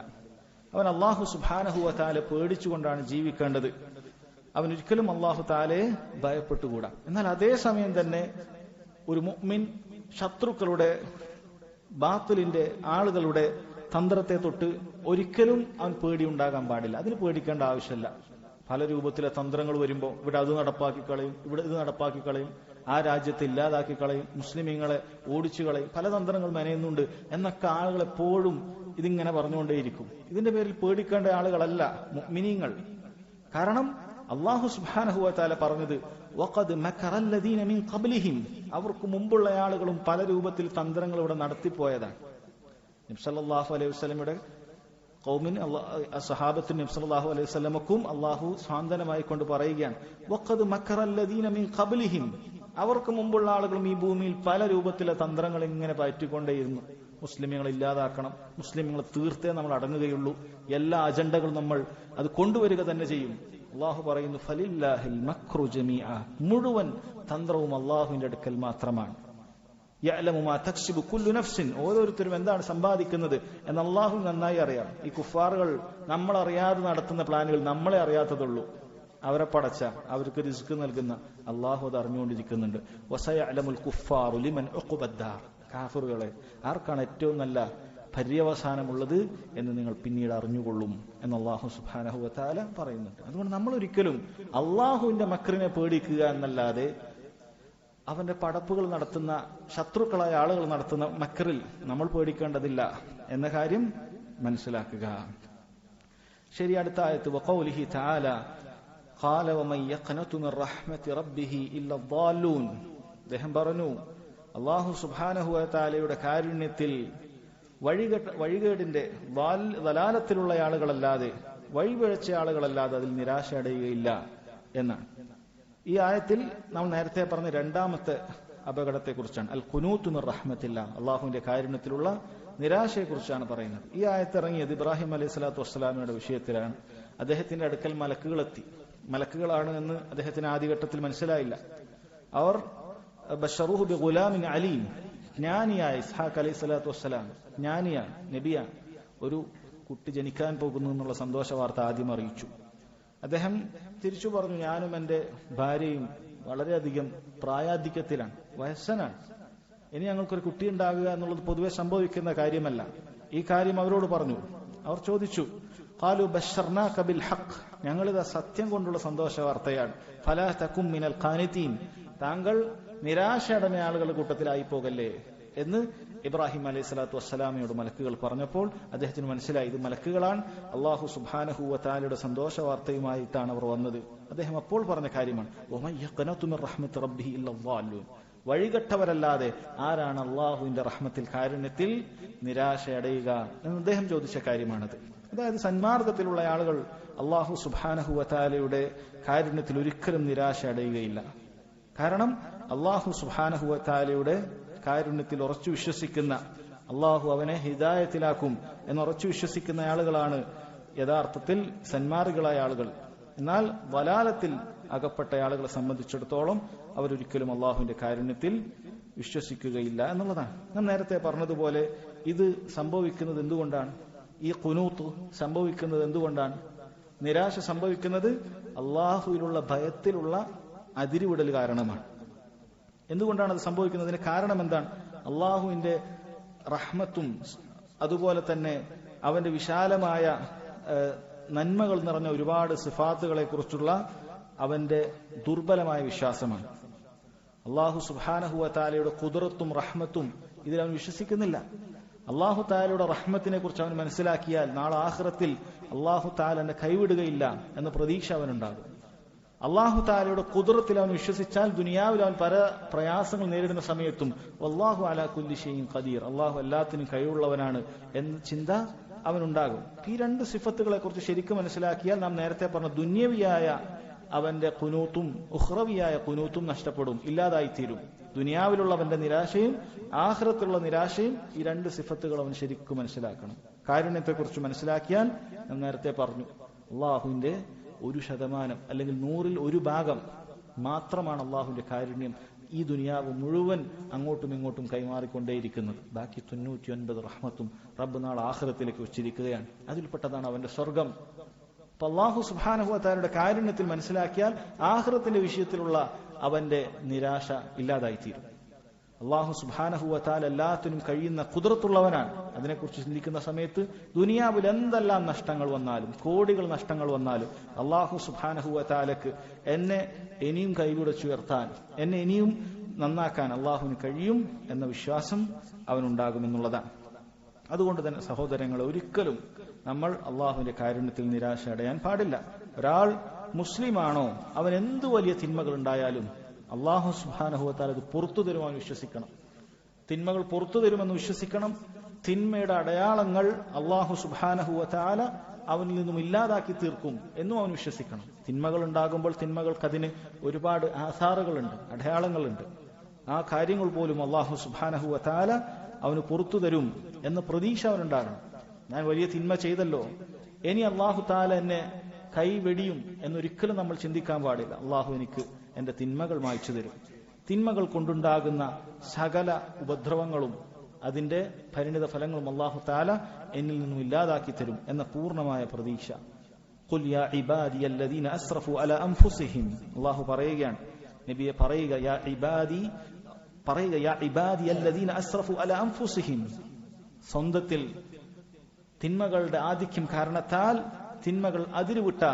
അവൻ അള്ളാഹു സുബ്ഹാനഹു വ തആല പേടിച്ചുകൊണ്ടാണ് ജീവിക്കേണ്ടത്. അവൻ ഒരിക്കലും അള്ളാഹു തആലയെ ഭയപ്പെട്ടുകൂടാ. എന്നാൽ അതേസമയം തന്നെ ഒരു മുഅ്മിൻ ശത്രുക്കളുടെ, ബാത്തിലിന്റെ ആളുകളുടെ തന്ത്രത്തെ തൊട്ട് ഒരിക്കലും അവൻ പേടിയുണ്ടാകാൻ പാടില്ല. അതിന് പേടിക്കേണ്ട ആവശ്യമില്ല. പല രൂപത്തിലെ തന്ത്രങ്ങൾ വരുമ്പോൾ ഇവിടെ അത് നടപ്പാക്കി കളയും, ഇവിടെ ഇത് നടപ്പാക്കി കളയും, ആ രാജ്യത്തെ ഇല്ലാതാക്കി കളയും, മുസ്ലിമീങ്ങളെ ഓടിച്ചു കളയും, പല തന്ത്രങ്ങൾ മെനയുന്നുണ്ട് എന്നൊക്കെ ആളുകൾ എപ്പോഴും ഇതിങ്ങനെ പറഞ്ഞുകൊണ്ടേയിരിക്കും. ഇതിന്റെ പേരിൽ പേടിക്കേണ്ട ആളുകളല്ല മുഅ്മിനീങ്ങൾ. കാരണം അല്ലാഹു സുബ്ഹാനഹു വ തആല പറഞ്ഞത് വഖദ് മക്കറല്ലദീന മിൻ ഖബ്ലിഹിം, അവർക്ക് മുമ്പുള്ള ആളുകളും പല രൂപത്തിൽ തന്ത്രങ്ങൾ ഇവിടെ നടത്തിപ്പോയതാണ്. നബി സല്ലല്ലാഹു അലൈഹി വസല്ലമയുടെ ഖൗമിന്, സഹാബത്തിന്, നബി സല്ലല്ലാഹു അലൈഹി വസല്ലമക്കും അല്ലാഹു സാന്ത്വനമായി കൊണ്ട് പറയുകയാണ് വഖദ് മക്കറല്ലദീന മിൻ ഖബ്ലിഹിം, അവർക്ക് മുമ്പുള്ള ആളുകളും ഈ ഭൂമിയിൽ പല രൂപത്തിലെ തന്ത്രങ്ങൾ ഇങ്ങനെ പയറ്റിക്കൊണ്ടേയിരുന്നു. മുസ്ലിമീങ്ങളെ ഇല്ലാതാക്കണം, മുസ്ലിമീങ്ങളെ തീർത്തേ നമ്മൾ അടങ്ങുകയുള്ളൂ, എല്ലാ അജണ്ടകളും നമ്മൾ അത് കൊണ്ടുവരിക തന്നെ ചെയ്യും. അള്ളാഹു പറയുന്നു ഫലില്ലാഹിൽ മക്രു ജമീഅ, മുഴുവൻ തന്ത്രവും അള്ളാഹുവിന്റെ അടുക്കൽ മാത്രമാണ്. യഅലമു മാ തക്സിബു കുല്ലു നഫ്സിൻ, ഓരോരുത്തരും എന്താണ് സമ്പാദിക്കുന്നത് എന്ന് അള്ളാഹു നന്നായി അറിയാം. ഈ കുഫാറുകൾ നമ്മളറിയാതെ നടത്തുന്ന പ്ലാനുകൾ നമ്മളെ അറിയാത്തതുള്ളൂ. അവരെ പടച്ച, അവർക്ക് റിസ്ക് നൽകുന്ന അള്ളാഹു അത് അറിഞ്ഞുകൊണ്ടിരിക്കുന്നുണ്ട്. വസയഅലമുൽ കുഫാറു ലിമൻ ഉഖ്ബദ്ദാർ, കാഫിറുകളെ ആർക്കാണ് ഏറ്റവും നല്ല പര്യവസാനമുള്ളത് എന്ന് നിങ്ങൾ പിന്നീട് അറിഞ്ഞുകൊള്ളും എന്ന് അല്ലാഹു സുബ്ഹാനഹു വ തആല പറയുന്നുണ്ട്. അതുകൊണ്ട് നമ്മൾ ഒരിക്കലും അള്ളാഹുവിന്റെ മക്രിനെ പേടിക്കുക എന്നല്ലാതെ അവന്റെ പടപ്പുകൾ നടത്തുന്ന, ശത്രുക്കളായ ആളുകൾ നടത്തുന്ന മക്രിൽ നമ്മൾ പേടിക്കേണ്ടതില്ല എന്ന കാര്യം മനസ്സിലാക്കുക. ശരി, അടുത്ത ആയത്ത് വഖൗലിഹി തആല ഖാല വമൻ യഖ്നതു മിർ റഹ്മതി റബ്ബിഹി ഇല്ല ദ്ദാലൂൻ, അദ്ദേഹം പറഞ്ഞു അല്ലാഹു സുബ്ഹാനഹു വ തആലയുടെ കാരുണ്യത്തിൽ വഴികേടിന്റെ ദലാലത്തിലുള്ള ആളുകളല്ലാതെ, വഴിപിഴച്ച ആളുകളല്ലാതെ അതിൽ നിരാശ അടയുകയില്ല എന്നാണ്. ഈ ആയത്തിൽ നമ്മൾ നേരത്തെ പറഞ്ഞ 2ാമത്തെ അപകടത്തെക്കുറിച്ചാണ്. അൽ ഖുനൂതു മിർ റഹ്മത്തില്ല, അള്ളാഹുവിന്റെ കാരുണ്യത്തിലുള്ള നിരാശയെക്കുറിച്ചാണ് പറയുന്നത്. ഈ ആയത്ത് ഇറങ്ങിയത് ഇബ്രാഹിം അലൈഹി സ്വലാത്തു വസ്സലാമയുടെ വിഷയത്തിലാണ്. അദ്ദേഹത്തിന്റെ അടുക്കൽ മലക്കുകൾ എത്തി. മലക്കുകളാണ് എന്ന് അദ്ദേഹത്തിന് ആദ്യഘട്ടത്തിൽ മനസ്സിലായില്ല. അവർ ബശറൂഹു ബി ഗുലാമിൻ അലീം, ജ്ഞാനിയായ ഇസ്ഹാഖ് അലൈഹി സ്വലാത്തു വസ്സലാം, ജ്ഞാനിയാണ്, നബിയാണ്, ഒരു കുട്ടി ജനിക്കാൻ പോകുന്നു എന്നുള്ള സന്തോഷ വാർത്ത ആദ്യം അറിയിച്ചു. അദ്ദേഹം തിരിച്ചു പറഞ്ഞു, ഞാനും എന്റെ ഭാര്യയും വളരെയധികം പ്രായാധിക്യത്തിലാണ്, വയസ്സനാണ്, ഇനി ഞങ്ങൾക്കൊരു കുട്ടി ഉണ്ടാകുക എന്നുള്ളത് പൊതുവെ സംഭവിക്കുന്ന കാര്യമല്ല. ഈ കാര്യം അവരോട് പറഞ്ഞു. അവർ ചോദിച്ചു, ഖാലു ബശർനാക ബിൽ ഹഖ്, ഞങ്ങളിത് സത്യം കൊണ്ടുള്ള സന്തോഷ വാർത്തയാണ്. ഫലാ തകും മിനൽ ഖാനിതീൻ, താങ്കൾ നിരാശയടഞ്ഞ ആളുകളുടെ കൂട്ടത്തിലായി പോകല്ലേ എന്ന് ഇബ്രാഹിം അലൈഹി സ്വലാത്തു വസ്സലാമയോട് മലക്കുകൾ പറഞ്ഞപ്പോൾ അദ്ദേഹത്തിന് മനസ്സിലായി, ഇത് മലക്കുകളാണ്, അള്ളാഹു സുബ്ഹാനഹു വ തആലയുടെ സന്തോഷ വാർത്തയുമായിട്ടാണ് അവർ വന്നത്. അദ്ദേഹം അപ്പോൾ പറഞ്ഞ കാര്യമാണ്, വമൻ യഖ്നതു മിർ റഹ്മത്തി റബ്ബിഹി ഇല്ല ളാലിൻ, വഴികെട്ടവരല്ലാതെ ആരാണ് അള്ളാഹുവിന്റെ റഹ്മത്തിൽ, കാരുണ്യത്തിൽ നിരാശയടയുക എന്ന് അദ്ദേഹം ചോദിച്ച കാര്യമാണത്. അതായത് സന്മാർഗത്തിലുള്ള ആളുകൾ അള്ളാഹു സുബ്ഹാനഹു വ തആലയുടെ കാരുണ്യത്തിൽ ഒരിക്കലും നിരാശ അടയുകയില്ല. കാരണം അള്ളാഹു സുബ്ഹാനഹു വ തആലയുടെ കാരുണ്യത്തിൽ ഉറച്ചു വിശ്വസിക്കുന്ന, അള്ളാഹു അവനെ ഹിദായത്തിലാക്കും എന്നുറച്ചു വിശ്വസിക്കുന്ന ആളുകളാണ് യഥാർത്ഥത്തിൽ സന്മാർഗികളായ ആളുകൾ. എന്നാൽ വലാലത്തിൽ അകപ്പെട്ട ആളുകളെ സംബന്ധിച്ചിടത്തോളം അവരൊരിക്കലും അള്ളാഹുവിന്റെ കാരുണ്യത്തിൽ വിശ്വസിക്കുകയില്ല എന്നുള്ളതാണ്. ഞാൻ നേരത്തെ പറഞ്ഞതുപോലെ ഇത് സംഭവിക്കുന്നത് എന്തുകൊണ്ടാണ്? ഈ ഖുനൂത്ത് സംഭവിക്കുന്നത് എന്തുകൊണ്ടാണ്? നിരാശ സംഭവിക്കുന്നത് അള്ളാഹുവിലുള്ള ഭയത്തിലുള്ള അതിരുവിടൽ കാരണമാണ്. എന്തുകൊണ്ടാണ് അത് സംഭവിക്കുന്നതിന് കാരണം എന്താണ്? അള്ളാഹുവിന്റെ റഹ്മത്തും അതുപോലെ തന്നെ അവന്റെ വിശാലമായ നന്മകൾ നിറഞ്ഞ ഒരുപാട് സിഫാത്തുകളെ കുറിച്ചുള്ള അവന്റെ ദുർബലമായ വിശ്വാസമാണ്. അള്ളാഹു സുബ്ഹാനഹു വ തആലയുടെ ഖുദ്റത്തും റഹ്മത്തും ഇതിൽ അവൻ വിശ്വസിക്കുന്നില്ല. അള്ളാഹു തആലയുടെ റഹ്മത്തിനെ കുറിച്ച് അവൻ മനസ്സിലാക്കിയാൽ നാളെ ആഖിറത്തിൽ അള്ളാഹു തആല എന്നെ കൈവിടുകയില്ല എന്ന പ്രതീക്ഷ അവനുണ്ടാകും. അള്ളാഹു തആലയുടെ ഖുദ്റത്തിൽ അവൻ വിശ്വസിച്ചാൽ ദുനിയാവിൽ അവൻ പല പ്രയാസങ്ങൾ നേരിടുന്ന സമയത്തും വല്ലാഹു അലാ കുല്ലി ഷൈഇൻ ഖദീർ, അള്ളാഹു എല്ലാത്തിനും കഴിവുള്ളവനാണ് എന്ന ചിന്ത അവനുണ്ടാകും. ഈ രണ്ട് സിഫത്തുകളെ കുറിച്ച് ശരിക്കും മനസ്സിലാക്കിയാൽ നാം നേരത്തെ പറഞ്ഞ ദുന്യവിയായ അവന്റെ ഖുനൂത്തും ഉഖ്റവിയായ ഖുനൂത്തും നഷ്ടപ്പെടും, ഇല്ലാതായിത്തീരും. ദുനിയാവിലുള്ള അവന്റെ നിരാശയും ആഖിറത്തിലുള്ള നിരാശയും, ഈ രണ്ട് സിഫത്തുകൾ അവൻ ശരിക്കും മനസ്സിലാക്കണം. കാരുണ്യത്തെക്കുറിച്ച് മനസ്സിലാക്കിയാൽ ഞാൻ നേരത്തെ പറഞ്ഞു, അള്ളാഹുവിന്റെ 1% അല്ലെങ്കിൽ 100ൽ 1 ഭാഗം മാത്രമാണ് അള്ളാഹുവിന്റെ കാരുണ്യം ഈ ദുനിയാവ് മുഴുവൻ അങ്ങോട്ടും ഇങ്ങോട്ടും കൈമാറിക്കൊണ്ടേയിരിക്കുന്നത്. ബാക്കി 99 റഹ്മത്തും റബ്ബ് നാളെ ആഖിറത്തിലേക്ക് വെച്ചിരിക്കുകയാണ്. അതിൽപ്പെട്ടതാണ് അവന്റെ സ്വർഗം. അപ്പൊ അള്ളാഹു സുബ്ഹാനഹു വ തആലയുടെ കാരുണ്യത്തിൽ മനസ്സിലാക്കിയാൽ ആഖിറത്തിന്റെ വിഷയത്തിലുള്ള അവന്റെ നിരാശ ഇല്ലാതായിത്തീരും. അള്ളാഹു സുബ്ഹാനഹു വ തആല എല്ലാത്തിനും കഴിയുന്ന ഖുദ്റത്തുള്ളവനാണ്. അതിനെക്കുറിച്ച് ചിന്തിക്കുന്ന സമയത്ത് ദുനിയാവിൽ എന്തെല്ലാം നഷ്ടങ്ങൾ വന്നാലും, കോടികൾ നഷ്ടങ്ങൾ വന്നാലും, അള്ളാഹു സുബ്ഹാനഹു വ തആലക്ക് എന്നെ ഇനിയും കൈപിടിച്ചുയർത്താൻ, എന്നെ ഇനിയും നന്നാക്കാൻ അള്ളാഹുവിന് കഴിയും എന്ന വിശ്വാസം അവനുണ്ടാകുമെന്നുള്ളതാണ്. അതുകൊണ്ട് തന്നെ സഹോദരങ്ങളെ, ഒരിക്കലും നമ്മൾ അള്ളാഹുവിന്റെ കാരുണ്യത്തിൽ നിരാശ അടയാൻ പാടില്ല. ഒരാൾ മുസ്ലിമാണോ, അവൻ എന്തു വലിയ തിന്മകൾ ഉണ്ടായാലും അള്ളാഹു സുബ്ഹാനഹു വ തആല അത് പുറത്തു തരുമെന്ന് വിശ്വസിക്കണം. തിന്മകൾ പുറത്തു തരുമെന്ന് വിശ്വസിക്കണം. തിന്മയുടെ അടയാളങ്ങൾ അള്ളാഹു സുബ്ഹാനഹു വ തആല അവനിൽ നിന്നും ഇല്ലാതാക്കി തീർക്കും എന്നും അവൻ വിശ്വസിക്കണം. തിന്മകൾ ഉണ്ടാകുമ്പോൾ തിന്മകൾക്കതിന് ഒരുപാട് ആധാറുകളുണ്ട്, അടയാളങ്ങളുണ്ട്. ആ കാര്യങ്ങൾ പോലും അള്ളാഹു സുബ്ഹാനഹു വ തആല അവന് പുറത്തു തരും എന്ന പ്രതീക്ഷ അവനുണ്ടാകണം. ഞാൻ വലിയ തിന്മ ചെയ്തല്ലോ, ഇനി അള്ളാഹു തആല എന്നെ കൈവെടിയും എന്നൊരിക്കലും നമ്മൾ ചിന്തിക്കാൻ പാടില്ല. അള്ളാഹു എനിക്ക് എന്റെ തിന്മകൾ മായ്ച്ചു തരും. തിന്മകൾ കൊണ്ടുണ്ടാകുന്ന സകല ഉപദ്രവങ്ങളും അതിന്റെ പരിണിത ഫലങ്ങളും അള്ളാഹു തആല എന്നിൽ നിന്നും ഇല്ലാതാക്കി തരും എന്ന പൂർണ്ണമായ പ്രതീക്ഷ. ഖുൽ യാ ഇബാദിയല്ലദീന അസ്റഫു അലാ അൻഫുസിഹിം, അള്ളാഹു പറയുകയാണ്, നബിയെ പറയുക, യാ ഇബാദിയല്ലദീന അസ്റഫു അലാ അൻഫുസിഹിം, സ്വന്തത്തിൽ തിന്മകളുടെ ആധിക്യം കാരണത്താൽ തിന്മകൾ അതിരുവിട്ട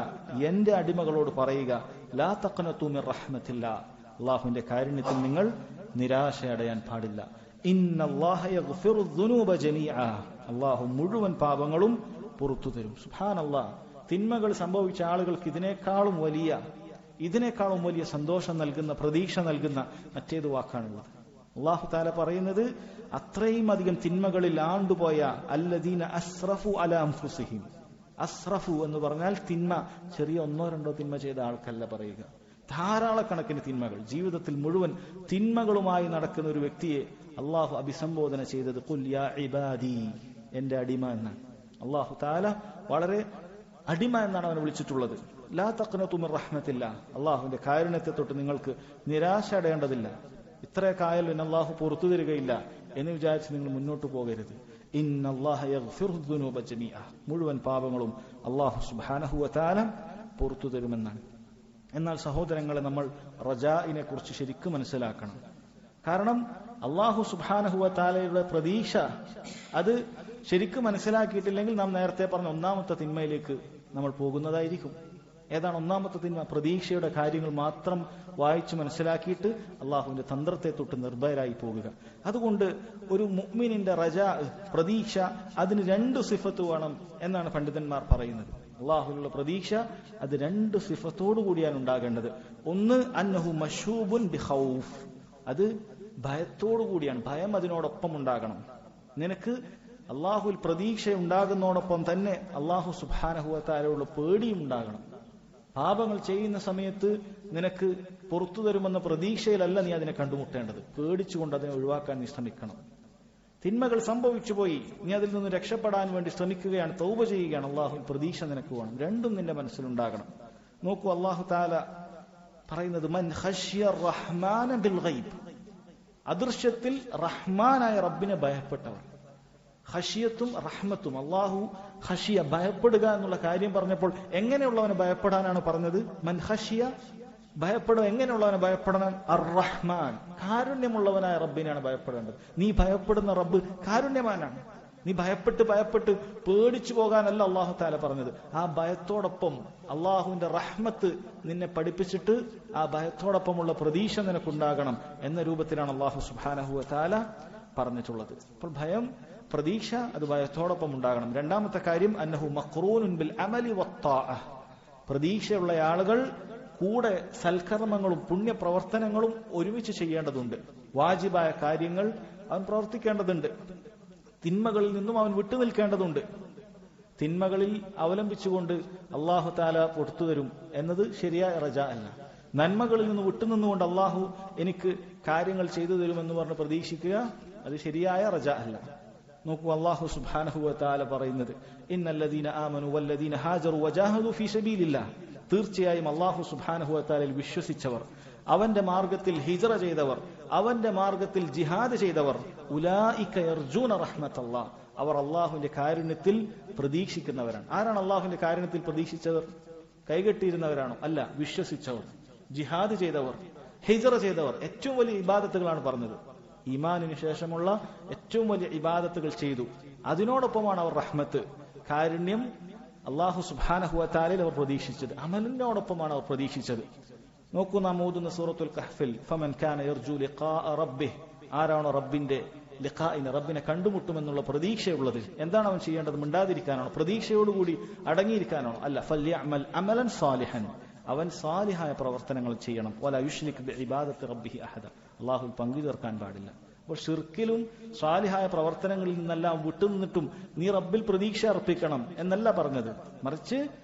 എന്റെ അടിമകളോട് പറയുക, ലാ തഖ്നതു മിർ റഹ്മത്തില്ലാ, അള്ളാഹുവിന്റെ കാരുണ്യത്തിൽ നിങ്ങൾ നിരാശയടയാൻ പാടില്ല. ഇന്നല്ലാഹ യഗ്ഫിറു ദുനൂബ ജമീഅ, അള്ളാഹു മുഴുവൻ പാപങ്ങളും പുറത്തു തരും. സുബ്ഹാനല്ലാഹ്, തിന്മകൾ സംഭവിച്ച ആളുകൾക്ക് ഇതിനേക്കാളും വലിയ സന്തോഷം നൽകുന്ന, പ്രതീക്ഷ നൽകുന്ന മറ്റേത് വാക്കാണുള്ളത്? അല്ലാഹു തആല പറയുന്നത്, അത്രയും അധികം തിന്മകളിൽ ആണ്ടുപോയ അല്ലദീന അസ്റഫു അലാ അൻഫുസിഹിം. അസ്റഫു എന്ന് പറഞ്ഞാൽ തിന്മ ചെറിയ 1-2 തിന്മ ചെയ്ത ആൾക്കല്ല പറയുക. ധാരാളക്കണക്കിന് തിന്മകൾ, ജീവിതത്തിൽ മുഴുവൻ തിന്മകളുമായി നടക്കുന്ന ഒരു വ്യക്തിയെ അള്ളാഹു അഭിസംബോധന ചെയ്തത് ഖുൽ യാ ഇബാദി, എന്റെ അടിമ എന്നാണ്. അള്ളാഹു തആല വളരെ അടിമ എന്നാണ് അവനെ വിളിച്ചിട്ടുള്ളത്. ലാ തഖ്നതു മിർ റഹ്മത്തില്ലാ, അള്ളാഹുവിന്റെ കാരുണ്യത്തെ തൊട്ട് നിങ്ങൾക്ക് നിരാശ അടയേണ്ടതില്ല. ഇത്രയൊക്കെ ആയാലും അള്ളാഹു പുറത്തു തരികയില്ല എന്ന് വിചാരിച്ച് നിങ്ങൾ മുന്നോട്ട് പോകരുത്. ഇന്നല്ലാഹ യഗ്ഫിറു ദുനൂബ ജമീഅ, മുഴുവൻ പാപങ്ങളും അള്ളാഹു സുബ്ഹാനഹു വ തആല പുറത്തു തരുമെന്നാണ്. എന്നാൽ സഹോദരങ്ങളെ, നമ്മൾ റജാഇനെ കുറിച്ച് ശരിക്കും മനസ്സിലാക്കണം. കാരണം അള്ളാഹു സുബ്ഹാനഹു വ തആലയുടെ പ്രതീക്ഷ അത് ശരിക്കും മനസ്സിലാക്കിയിട്ടില്ലെങ്കിൽ നാം നേരത്തെ പറഞ്ഞ ഒന്നാമത്തെ തിന്മയിലേക്ക് നമ്മൾ പോകുന്നതായിരിക്കും. ഏതാണ് ഒന്നാമത്തെ തിന്മ? പ്രതീക്ഷയുടെ കാര്യങ്ങൾ മാത്രം വായിച്ച് മനസ്സിലാക്കിയിട്ട് അള്ളാഹുവിന്റെ തന്ത്രത്തെ തൊട്ട് നിർഭയരായി പോകുക. അതുകൊണ്ട് ഒരു മുഅ്മിനിന്റെ റജാ, പ്രതീക്ഷ, അതിന് 2 സിഫത്ത് വേണം എന്നാണ് പണ്ഡിതന്മാർ പറയുന്നത്. അള്ളാഹുവിനുള്ള പ്രതീക്ഷ അത് 2 സിഫത്തോടു കൂടിയാണ് ഉണ്ടാകേണ്ടത്. ഒന്ന് അന്നഹു മശൂബുൻ ബിഖൗഫ്, അത് ഭയത്തോടു കൂടിയാണ്, ഭയം അതിനോടൊപ്പം ഉണ്ടാകണം. നിനക്ക് അള്ളാഹുവിൽ പ്രതീക്ഷ ഉണ്ടാകുന്നതോടൊപ്പം തന്നെ അള്ളാഹു സുബ്ഹാനഹു വ തആലയോടുള്ള പേടിയും ഉണ്ടാകണം. പാപങ്ങൾ ചെയ്യുന്ന സമയത്ത് നിനക്ക് പുറത്തു തരുമെന്ന പ്രതീക്ഷയിലല്ല നീ അതിനെ കണ്ടുമുട്ടേണ്ടത്, പേടിച്ചുകൊണ്ട് അതിനെ ഒഴിവാക്കാൻ നീ ശ്രമിക്കണം. തിന്മകൾ സംഭവിച്ചു പോയി, നീ അതിൽ നിന്ന് രക്ഷപ്പെടാൻ വേണ്ടി ശ്രമിക്കുകയാണ്, തൗബ ചെയ്യുകയാണ്, അള്ളാഹു പ്രതീക്ഷ നിനക്ക് വേണം. രണ്ടും നിന്റെ മനസ്സിലുണ്ടാകണം. നോക്കൂ, അള്ളാഹു തആല പറയുന്നത് മൻ ഖശിയ റഹ്മാന ബിൽ ഗൈബ്, അദൃശ്യത്തിൽ റഹ്മാനായ റബ്ബിനെ ഭയപ്പെട്ടവർ. ഖശിയത്തും റഹ്മത്തും, അള്ളാഹു ഖശിയ ഭയപ്പെടുക എന്നുള്ള കാര്യം പറഞ്ഞപ്പോൾ എങ്ങനെയുള്ളവനെ ഭയപ്പെടാനാണ് പറഞ്ഞത്? മൻ ഖശിയ, ഭയപ്പെടുക. എങ്ങനെയുള്ളവനെ ഭയപ്പെടണം? അർ റഹ്മാൻ, കാരുണ്യമുള്ളവനായ റബ്ബിനെയാണ് ഭയപ്പെടേണ്ടത്. നീ ഭയപ്പെടുന്ന റബ്ബ് കാരുണ്യവാനാണ്. നീ ഭയപ്പെട്ട് പേടിച്ചു പോകാനല്ല അള്ളാഹു തആല പറഞ്ഞത്. ആ ഭയത്തോടൊപ്പം അള്ളാഹുവിന്റെ റഹ്മത്ത് നിന്നെ പഠിപ്പിച്ചിട്ട് ആ ഭയത്തോടൊപ്പമുള്ള പ്രതീക്ഷ നിനക്കുണ്ടാകണം എന്ന രൂപത്തിലാണ് അള്ളാഹു സുബ്ഹാനഹു വ തആല പറഞ്ഞിട്ടുള്ളത്. അപ്പോൾ ഭയം, പ്രതീക്ഷ അത് ഭയത്തോടൊപ്പം ഉണ്ടാകണം. രണ്ടാമത്തെ കാര്യം അന്നഹു മഖ്റൂനുൻ ബിൽ അമലി വത്താഅ, പ്രതീക്ഷയുള്ള ആളുകൾ കൂടെ സൽക്കർമ്മങ്ങളും പുണ്യപ്രവർത്തനങ്ങളും ഒരുമിച്ച് ചെയ്യേണ്ടതുണ്ട്. വാജിബായ കാര്യങ്ങൾ അവൻ പ്രവർത്തിക്കേണ്ടതുണ്ട്, തിന്മകളിൽ നിന്നും അവൻ വിട്ടുനിൽക്കേണ്ടതുണ്ട്. തിന്മകളിൽ അവലംബിച്ചുകൊണ്ട് അള്ളാഹു തആല പുറത്തു തരും എന്നത് ശരിയായ റജാ അല്ല. നന്മകളിൽ നിന്ന് വിട്ടുനിന്നുകൊണ്ട് അള്ളാഹു എനിക്ക് കാര്യങ്ങൾ ചെയ്തു തരുമെന്ന് പറഞ്ഞ് പ്രതീക്ഷിക്കുക അത് ശരിയായ റജാ അല്ല. നോക്കൂ, അള്ളാഹു സുബ്ഹാനഹു വ തആല പറയുന്നത് ഇന്നല്ലദീന ആമനു വല്ലദീന ഹാജറു വജാഹദു ഫീ സബീലില്ലാഹ്, തീർച്ചയായും അള്ളാഹു സുബ്ഹാനഹു വ തആലയിൽ വിശ്വസിച്ചവർ, അവന്റെ മാർഗത്തിൽ ഹിജ്റ ചെയ്തവർ, അവന്റെ മാർഗത്തിൽ ജിഹാദ് ചെയ്തവർ, ഉലൈക യർജൂന റഹ്മത്തല്ലാഹ്, അവർ അള്ളാഹുവിന്റെ കാരുണ്യത്തിൽ പ്രതീക്ഷിക്കുന്നവരാണ്. ആരാണ് അള്ളാഹുവിന്റെ കാരുണ്യത്തിൽ പ്രതീക്ഷിച്ചവർ? കൈകെട്ടിയിരുന്നവരാണോ? അല്ല, വിശ്വസിച്ചവർ, ജിഹാദ് ചെയ്തവർ, ഹിജ്റ ചെയ്തവർ. ഏറ്റവും വലിയ ഇബാദത്തുകളാണ് പറഞ്ഞത്. ഈമാനിന് ശേഷമുള്ള ഏറ്റവും വലിയ ഇബാദത്തുകൾ ചെയ്തു. അതിനോടൊപ്പമാണ് അവർ റഹ്മത്ത്, കാരുണ്യം, അള്ളാഹു സുബ്ഹാനഹു വ തആലയിൽ അവർ പ്രതീക്ഷിച്ചത്. അമലിനോടൊപ്പമാണ് അവർ പ്രതീക്ഷിച്ചത്. നോക്കൂ, നാം ഓതുന്ന സൂറത്തുൽ കഹ്ഫിൽ ഫമൻ കാന യർജു ലിഖാഅ റബ്ബിഹ്, ആരാണോ റബ്ബിന്റെ ലിഖാഇനെ, റബ്ബിനെ കണ്ടുമുട്ടുമെന്നുള്ള പ്രതീക്ഷയുള്ളത്, എന്താണ് അവൻ ചെയ്യേണ്ടത്? മിണ്ടാതിരിക്കാനാണോ? പ്രതീക്ഷയോടുകൂടി അടങ്ങിയിരിക്കാനാണോ? അല്ല, ഫല്യഅമൽ അമലൻ സാലിഹൻ, അവൻ സാലിഹായ പ്രവർത്തനങ്ങൾ ചെയ്യണം. വലാ യുശ്രിക് ബിഇബാദത്തി റബ്ബിഹി അഹദ, അള്ളാഹുവിൽ പങ്കു ചേർക്കാൻ പാടില്ല. അപ്പോൾ ഷിർക്കിലും സാലിഹായ പ്രവർത്തനങ്ങളിൽ നിന്നെല്ലാം വിട്ടുനിന്നിട്ടും നീ റബ്ബിൽ പ്രതീക്ഷ അർപ്പിക്കണം എന്നല്ല പറഞ്ഞത്. മറിച്ച്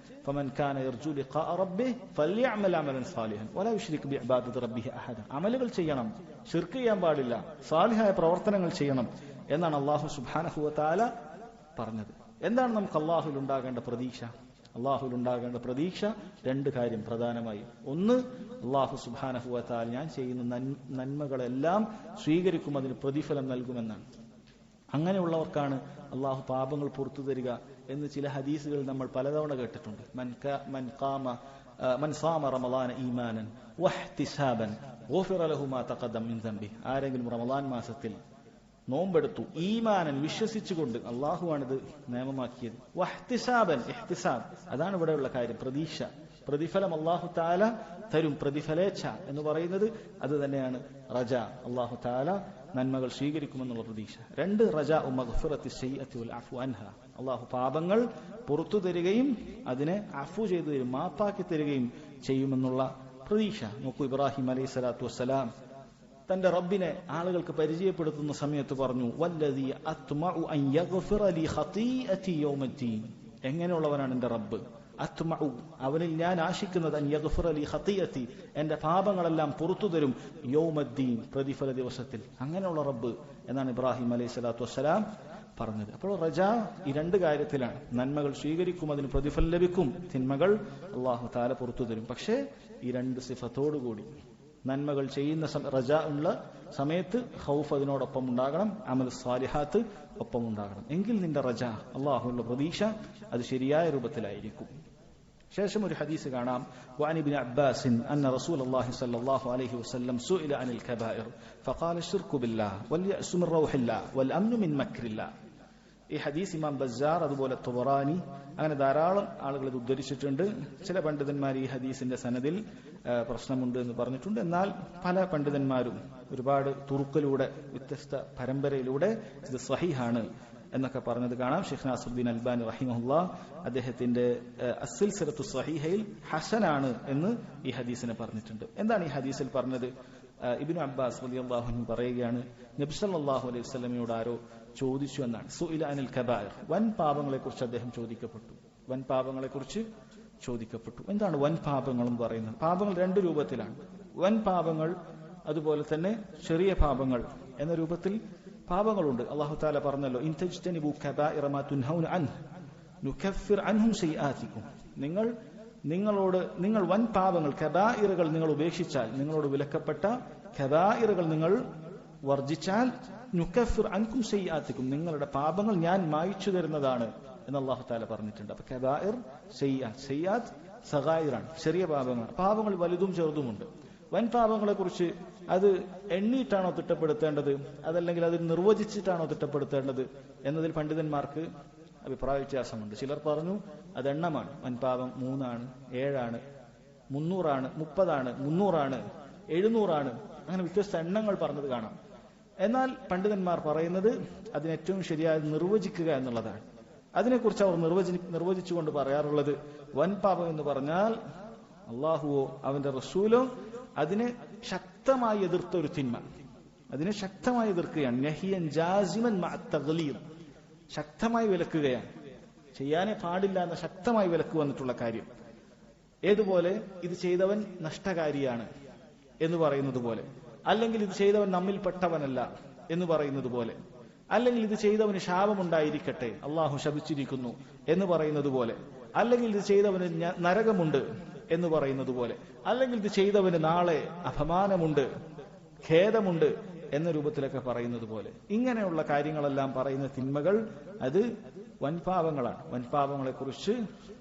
ഫമൻ കാന യർജു ലിഖാഅ റബ്ബിഹി ഫല്യഅമൽ അമലൻ സാലിഹൻ വലാ യുശ്രിക് ബിഇബാദത്തി റബ്ബിഹി അഹദ, അമലുകൾ ചെയ്യണം, ഷിർക്ക് ചെയ്യാൻ പാടില്ല, സാലിഹായ പ്രവർത്തനങ്ങൾ ചെയ്യണം എന്നാണ് അള്ളാഹു സുബ്ഹാനഹു വ തആല പറഞ്ഞത്. എന്താണ് നമുക്ക് അള്ളാഹുവിൽ ഉണ്ടാകേണ്ട പ്രതീക്ഷ? അള്ളാഹുവിൽ ഉണ്ടാകേണ്ട പ്രതീക്ഷ 2 കാര്യം പ്രധാനമായും. ഒന്ന്, അള്ളാഹു സുബ്ഹാനഹു വ തആല ഞാൻ ചെയ്യുന്ന നന്മകളെല്ലാം സ്വീകരിക്കും, അതിന് പ്രതിഫലം നൽകുമെന്നാണ്. അങ്ങനെയുള്ളവർക്കാണ് അള്ളാഹു പാപങ്ങൾ പുറത്തു തരിക എന്ന് ചില ഹദീസുകൾ നമ്മൾ പലതവണ കേട്ടിട്ടുണ്ട്. മൻ സാമ റമളാന ഈമാനൻ വഹ്തിസാബൻ ഗുഫിറ ലഹു മാ തഖദ്ദമ മിൻ ദംബിഹി, ആരെങ്കിലും റമളാൻ മാസത്തിൽ നോമ്പെടുത്തു ഈമാനൻ, വിശ്വസിച്ചുകൊണ്ട്, അള്ളാഹുവാണിത് നിയമമാക്കിയത്, വഹ്തിസാബൻ, ഇഹ്തിസാബ്, അതാണ് ഇവിടെയുള്ള കാര്യം, പ്രതീക്ഷ, പ്രതിഫലം അള്ളാഹു തആല തരും. പ്രതിഫലേച്ഛ എന്ന് പറയുന്നത് അത് തന്നെയാണ് റജ, അള്ളാഹു തആല നന്മകൾ സ്വീകരിക്കുമെന്നുള്ള പ്രതീക്ഷ. 2, റജാ മഗ്ഫിറത്തി സയ്യിഅത്തി വൽ അഫ്വ അൻഹാ, അള്ളാഹു പാപങ്ങൾ പുറത്തു തരികയും അതിനെ അഫു ചെയ്തു തരും, മാപ്പാക്കി തരികയും ചെയ്യുമെന്നുള്ള പ്രതീക്ഷ. നോക്കൂ, ഇബ്രാഹിം അലൈഹിസ്സലാത്തു വസ്സലാം തന്റെ റബ്ബിനെ ആളുകൾക്ക് പരിചയപ്പെടുത്തുന്ന സമയത്ത് പറഞ്ഞു വല്ലദീ അത്മഉ അൻ യഗ്ഫിറ ലി ഖതീഅതി യൗമദ്ദീൻ, എങ്ങനെയുള്ളവനാണ് എന്റെ റബ്ബ്? അത്മഉ അവനിൽ ഞാൻ ആശിക്കുന്നത് അൻ യഗ്ഫിറ ലി ഖതിയതി എന്റെ പാപങ്ങളെല്ലാം പുറത്തു തരും യൗമദ്ദീൻ പ്രതിഫല ദിവസത്തിൽ. അങ്ങനെയുള്ള റബ്ബ് എന്നാണ് ഇബ്രാഹിം അലൈഹിസ്സലാത്തു വസ്സലാം പറഞ്ഞത്. അപ്പോൾ റജ ഈ രണ്ട് കാര്യത്തിലാണ്. നന്മകൾ സ്വീകരിക്കും, അതിന് പ്രതിഫലം ലഭിക്കും, തിന്മകൾ അല്ലാഹു തആല പുറത്തു തരും. പക്ഷേ ഈ രണ്ട് സിഫത്തോടുകൂടി നന്മകൾ ചെയ്യുന്ന റജ ഉള്ള സമയത്ത് ഖൗഫ് അതിനോടൊപ്പം ഉണ്ടാകണം, അമൽ സാലിഹാത്ത് ഒപ്പം ഉണ്ടാകണം. എങ്കിൽ നിന്റെ റജ അല്ലാഹുവിന്റെ പ്രതീക്ഷ അത് ശരിയായ രൂപത്തിലായിരിക്കും. ശേഷം ഒരു ഹദീസ് കാണാം. وعن ابن عباس أن رسول الله صلى الله عليه وسلم سئل عن الكبائر فقال الشرك بالله واليأس من روح الله والأمن من مكر الله. ഈ ഹദീസ് ഇമാം ബസ്സാർ അതുപോലെ ത്വബറാനി അങ്ങനെ ധാരാളം ആളുകൾ ഇത് ഉദ്ധരിച്ചിട്ടുണ്ട്. ചില പണ്ഡിതന്മാർ ഈ ഹദീസിന്റെ സനദിൽ പ്രശ്നമുണ്ട് എന്ന് പറഞ്ഞിട്ടുണ്ട്. എന്നാൽ പല പണ്ഡിതന്മാരും ഒരുപാട് തുറുക്കിലൂടെ വ്യത്യസ്ത പരമ്പരയിലൂടെ ഇത് സ്വഹീഹാണ് എന്നൊക്കെ പറഞ്ഞത് കാണാം. ഷെയ്ഖ് നാസറുദ്ദീൻ അൽബാനി റഹിമഹുല്ലാഹ് അദ്ദേഹത്തിന്റെ അസ്സിൽസിലത്തു സ്വഹീഹയിൽ ഹസനാണ് എന്ന് ഈ ഹദീസിനെ പറഞ്ഞിട്ടുണ്ട്. എന്താണ് ഈ ഹദീസിൽ പറഞ്ഞത്? ഇബ്നു അബ്ബാസ് റളിയല്ലാഹു അൻഹു പറയുകയാണ്, നബി സല്ലല്ലാഹു അലൈഹി വസല്ലമയോട് ആരോ ചോദിച്ചു എന്നാണ്. സുഇല അനിൽ കബായിർ, വൻ പാപങ്ങളെക്കുറിച്ച് അദ്ദേഹം ചോദിക്കപ്പെട്ടു. വൻ പാപങ്ങളെക്കുറിച്ച് ചോദിക്കപ്പെട്ടു. എന്താണ് വൻ പാപങ്ങൾ എന്ന് പറയുന്നത്? പാപങ്ങൾ രണ്ട് രൂപത്തിലാണ്. വൻ പാപങ്ങൾ അതുപോലെ തന്നെ ചെറിയ പാപങ്ങൾ എന്ന രൂപത്തിൽ പാപങ്ങളുണ്ട്. അല്ലാഹു തആല പറഞ്ഞല്ലോ, ഇൻ തജ്തനിബു കബായിറ മാ തുൻഹൗന അൻഹു നുകഫിർ അൻഹും സയ്യിആതികും. നിങ്ങൾ വൻ പാപങ്ങൾ കബായിറുകൾ നിങ്ങൾ ഉപേക്ഷിച്ചാൽ, നിങ്ങളോട് വിലക്കപ്പെട്ട കബായിറുകൾ നിങ്ങൾ വർജിച്ചാൽ, നുകഫിർ അൻകും സയ്യിആതികും നിങ്ങളുടെ പാപങ്ങൾ ഞാൻ മായ്ച്ചു തരുന്നതാണ് എന്ന് അല്ലാഹു തആല പറഞ്ഞിട്ടുണ്ട്. അപ്പൊ കബായിർ സയ്യിആത്ത് സഗായിറാണ്, ചെറിയ പാപങ്ങൾ. പാപങ്ങൾ വലുതും ചെറുതുമുണ്ട്. വൻ പാപങ്ങളെ കുറിച്ച് അത് എണ്ണിയിട്ടാണോ തിട്ടപ്പെടുത്തേണ്ടത്, അതല്ലെങ്കിൽ അത് നിർവചിച്ചിട്ടാണോ തിട്ടപ്പെടുത്തേണ്ടത് എന്നതിൽ പണ്ഡിതന്മാർക്ക് അഭിപ്രായ വ്യത്യാസമുണ്ട്. ചിലർ പറഞ്ഞു അത് എണ്ണമാണ്. വൻപാപം 3 ആണ്, 7 ആണ്, 300 ആണ്, 30 ആണ്, 300 ആണ്, 700 ആണ്, അങ്ങനെ വ്യത്യസ്ത എണ്ണങ്ങൾ പറഞ്ഞത് കാണാം. എന്നാൽ പണ്ഡിതന്മാർ പറയുന്നത് അതിന് ഏറ്റവും ശരിയായത് നിർവചിക്കുക എന്നുള്ളതാണ്. അതിനെക്കുറിച്ച് അവർ നിർവചിച്ചുകൊണ്ട് പറയാറുള്ളത്, വൻപാപം എന്ന് പറഞ്ഞാൽ അള്ളാഹുവോ അവന്റെ റസൂലോ അതിനെ ശക്തമായി എതിർത്ത ഒരു തിന്മ, അതിനെ ശക്തമായി എതിർക്കുകയാണ്. നഹിയൻ ജാസിമൻ മഅ തഗ്ലീദ്, ശക്തമായി വിലക്കുകയാണ്. ചെയ്യാനേ പാടില്ല എന്ന ശക്തമായി വിലക്ക് വന്നിട്ടുള്ള കാര്യം. ഏതുപോലെ ഇത് ചെയ്തവൻ നഷ്ടകാരിയാണ് എന്ന് പറയുന്നത് പോലെ, അല്ലെങ്കിൽ ഇത് ചെയ്തവൻ നമ്മിൽപ്പെട്ടവനല്ല എന്ന് പറയുന്നത് പോലെ, അല്ലെങ്കിൽ ഇത് ചെയ്തവന് ശാപമുണ്ടായിരിക്കട്ടെ, അള്ളാഹു ശപിച്ചിരിക്കുന്നു എന്ന് പറയുന്നത് പോലെ, അല്ലെങ്കിൽ ഇത് ചെയ്തവന് നരകമുണ്ട് എന്ന് പറയുന്നത് പോലെ, അല്ലെങ്കിൽ ഇത് ചെയ്തവന് നാളെ അപമാനമുണ്ട്, ഖേദമുണ്ട് എന്ന രൂപത്തിലൊക്കെ പറയുന്നത് പോലെ, ഇങ്ങനെയുള്ള കാര്യങ്ങളെല്ലാം പറയുന്ന തിന്മകൾ അത് വൻപാപങ്ങളാണ്. വൻപാപങ്ങളെ കുറിച്ച്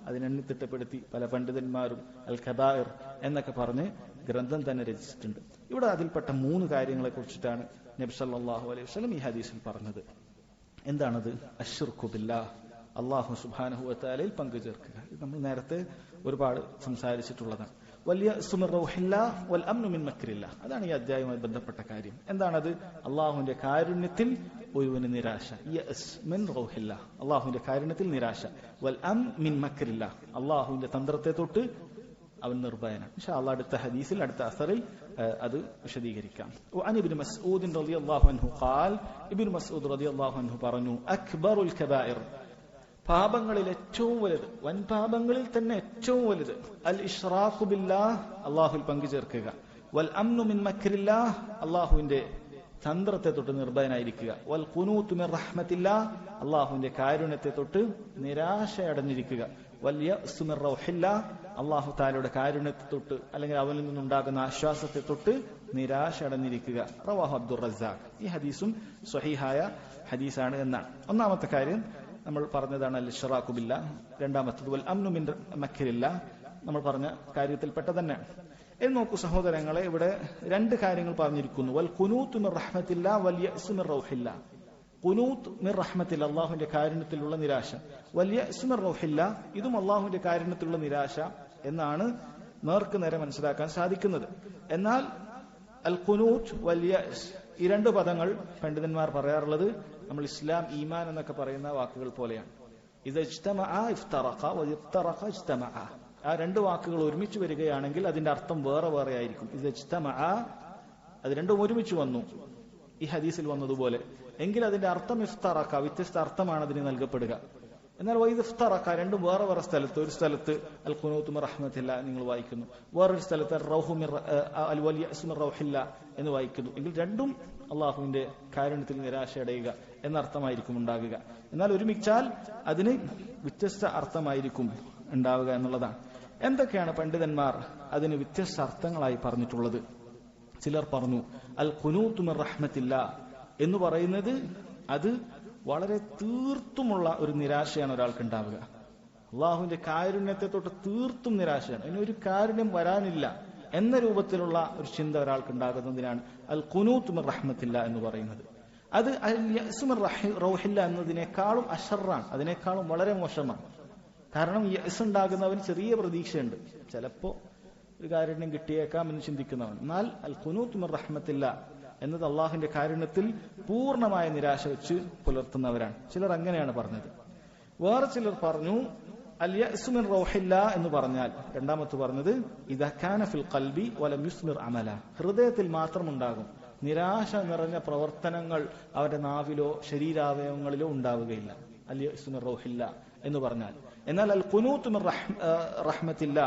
അതിനെണ്ണിത്തിട്ടപ്പെടുത്തി പല പണ്ഡിതന്മാരും അൽ ഖബായിർ എന്നൊക്കെ പറഞ്ഞ് ഗ്രന്ഥം തന്നെ രചിച്ചിട്ടുണ്ട്. ഇവിടെ അതിൽപ്പെട്ട 3 കാര്യങ്ങളെ കുറിച്ചിട്ടാണ് നബി സല്ലല്ലാഹു അലൈഹി വസല്ലം ഈ ഹദീസിൽ പറഞ്ഞത്. എന്താണത്? അശ്ശിർക്കു ബില്ലാഹ്, അല്ലാഹു സുബ്ഹാനഹു വ തആലയിൽ പങ്കു ചേർക്കുക. ഇത് നമ്മൾ നേരത്തെ ഒരുപാട് സംസാരിച്ചിട്ടുള്ളതാണ്. വലിയ വൽ അംനു മിൻ മക്രില്ലാഹ്, അതാണ് ഈ അധ്യായവുമായി ബന്ധപ്പെട്ട കാര്യം. എന്താണത്? അള്ളാഹുവിന്റെ കാരുണ്യത്തിൽ ഒരുവന് നിരാശ. യഅസ് മിൻ റൗഹില്ലാഹ്, അള്ളാഹുവിന്റെ കാരുണ്യത്തിൽ നിരാശ. വൽ അം മിൻ മക്രില്ലാഹ്, അള്ളാഹുവിന്റെ തന്ത്രത്തെ തൊട്ട് അവൻ നിർഭയനാണ്. ഇൻഷാ അല്ലാഹ് അടുത്ത ഹദീസിൽ, അടുത്ത അസറിൽ അത് വിശദീകരിക്കാം. വഅൻ ഇബ്നു മസ്ഊദ് റളിയല്ലാഹു അൻഹു ഖാൽ, ഇബ്നു മസ്ഊദ് റളിയല്ലാഹു അൻഹു പറഞ്ഞു, അക്ബറുൽ കബായിർ, പാപങ്ങളിൽ ഏറ്റവും വലുത്, വൻപാപങ്ങളിൽ തന്നെ ഏറ്റവും വലുത്, അൽ ഇശ്റാഖു ബില്ലാഹ്, അള്ളാഹുവിൽ പങ്കു ചേർക്കുക. വൽ അംനു മിൻ മക്രില്ലാഹ്, അള്ളാഹുവിന്റെ തന്ത്രത്തെ തൊട്ട് നിർഭയനായിരിക്കുക. വൽ ഖുനൂതു മിൻ റഹ്മത്തില്ലാഹ്, അള്ളാഹുവിന്റെ കാരുണ്യത്തെ തൊട്ട് നിരാശയടഞ്ഞിരിക്കുക. വൽ യഅ്സു മിൻ റൗഹില്ലാഹ്, അള്ളാഹു തആലയുടെ കാരുണ്യത്തെ തൊട്ട് അല്ലെങ്കിൽ അവനിൽ നിന്നുണ്ടാകുന്ന ആശ്വാസത്തെ തൊട്ട് നിരാശ അടഞ്ഞിരിക്കുക. റവാഹു അബ്ദുർ റസാഖ്. ഈ ഹദീസും സ്വഹീഹായ ഹദീസാണ് എന്നാണ്. ഒന്നാമത്തെ കാര്യം നമ്മൾ പറഞ്ഞതാണ് അൽ ഇശ്റാഖു ബില്ലാഹ്. രണ്ടാമത്തത് വൽ അംനു മിൻ മക്രില്ലാഹ്, നമ്മൾ പറഞ്ഞ കാര്യത്തിൽപ്പെട്ട തന്നെ. എന്ന് നോക്കൂ സഹോദരങ്ങളെ, ഇവിടെ 2 കാര്യങ്ങൾ പറഞ്ഞിരിക്കുന്നു. വൽ ഖുനൂതു മിൻ റഹ്മത്തില്ലാഹ് വൽ യഅ്സു മിൻ റൗഹില്ലാഹ്. ഖുനൂത്ത് മിൻ റഹ്മത്തില്ലാഹ്, അല്ലാഹുവിന്റെ കാരുണ്യത്തിലുള്ള നിരാശ. വൽ യഅ്സു മിൻ റൗഹില്ലാഹ്, ഇതും അല്ലാഹുവിന്റെ കാരുണ്യത്തിലുള്ള നിരാശ എന്നാണ് നേർക്ക് നേരെ മനസ്സിലാക്കാൻ സാധിക്കുന്നത്. എന്നാൽ അൽ ഖുനൂത്ത് വൽ യഅ്സ്, ഈ 2 പദങ്ങൾ പണ്ഡിതന്മാർ പറയാറുള്ളത് നമ്മൾ ഇസ്ലാം ഈമാൻ എന്നൊക്കെ പറയുന്ന വാക്കുകൾ പോലെയാണ്. ഇദ ഇജ്തമഅ ഇഫ്തറഖ വ ഇഫ്തറഖ ഇജ്തമഅ, ആ 2 വാക്കുകൾ ഒരുമിച്ച് വരികയാണെങ്കിൽ അതിന്റെ അർത്ഥം വേറെ വേറെ ആയിരിക്കും. ഇദ ഇജ്തമഅ, അത് രണ്ടും ഒരുമിച്ച് വന്നു ഈ ഹദീസിൽ വന്നതുപോലെ, എങ്കിൽ അതിന്റെ അർത്ഥം ഇഫ്തറഖ, വ്യത്യസ്ത അർത്ഥമാണ് അതിന് നൽകപ്പെടുക. എന്നാൽ വൈദഫ്തറക്ക രണ്ടും വേറെ വേറെ സ്ഥലത്ത്, ഒരു സ്ഥലത്ത് അൽ ഖുനൂത്ത് മിർ റഹ്മത്തില്ല നിങ്ങൾ വായിക്കുന്നു, വേറൊരു സ്ഥലത്ത് അൽ വൽയഅ്സു മിർ റൗഹില്ല എന്ന് വായിക്കുന്നു. എങ്കിൽ രണ്ടും അള്ളാഹുവിന്റെ കാരുണ്യത്തിൽ നിരാശയടയുക എന്ന അർത്ഥമായിരിക്കും ഉണ്ടാകുക. എന്നാൽ ഒരുമിച്ചാൽ അതിന് വ്യത്യസ്ത അർത്ഥമായിരിക്കും ഉണ്ടാവുക എന്നുള്ളതാണ്. എന്തൊക്കെയാണ് പണ്ഡിതന്മാർ അതിന് വ്യത്യസ്ത അർത്ഥങ്ങളായി പറഞ്ഞിട്ടുള്ളത്? ചിലർ പറഞ്ഞു അൽ ഖുനൂത്ത് മിർ റഹ്മത്തില്ല എന്ന് പറയുന്നത് അത് വളരെ തീർത്തുമുള്ള ഒരു നിരാശയാണ് ഒരാൾക്ക് ഉണ്ടാവുക. അള്ളാഹുവിന്റെ കാരുണ്യത്തെ തൊട്ട് തീർത്തും നിരാശയാണ്, ഇനി ഒരു കാരുണ്യം വരാനില്ല എന്ന രൂപത്തിലുള്ള ഒരു ചിന്ത ഒരാൾക്ക് ഉണ്ടാകുന്നതിനാണ് അൽ ഖുനൂത്ത് മിർ റഹ്മത്തില്ല എന്ന് പറയുന്നത്. അത് അൽ യഅ്സു മിർ റൗഹില്ല എന്നതിനേക്കാളും അശറാണ്, അതിനേക്കാളും വളരെ മോശമാണ്. കാരണം യഅ്സ് ഉണ്ടാകുന്നവന് ചെറിയ പ്രതീക്ഷയുണ്ട്, ചിലപ്പോ ഒരു കാരുണ്യം കിട്ടിയേക്കാം എന്ന് ചിന്തിക്കുന്നവൻ. എന്നാൽ അൽ ഖുനൂത്ത് മിർ റഹ്മത്തില്ല എന്നത് അള്ളാഹുവിന്റെ കാരുണ്യത്തിൽ പൂർണ്ണമായ നിരാശ വെച്ച് പുലർത്തുന്നവരാണ്. ചിലർ അങ്ങനെയാണ് പറഞ്ഞത്. വേറെ ചിലർ പറഞ്ഞു അൽ യഅ്സു മിർ റൗഹില്ല എന്ന് പറഞ്ഞാൽ, രണ്ടാമത്തെ പറഞ്ഞത് ഇദാ കാന ഫിൽ ഖൽബി വലം യുസ്മിർ അമല, ഹൃദയത്തിൽ മാത്രം ഉണ്ടാകും, നിരാശ നിറഞ്ഞ പ്രവർത്തനങ്ങൾ അവന്റെ നാവിലോ ശരീരാവയവങ്ങളിലോ ഉണ്ടാവുകയില്ല. അൽ യഅ്സു മിർ റൗഹില്ല എന്ന് പറഞ്ഞാൽ. എന്നാൽ അൽ ഖുനൂത്ത് മിർ റഹ്മത്തില്ല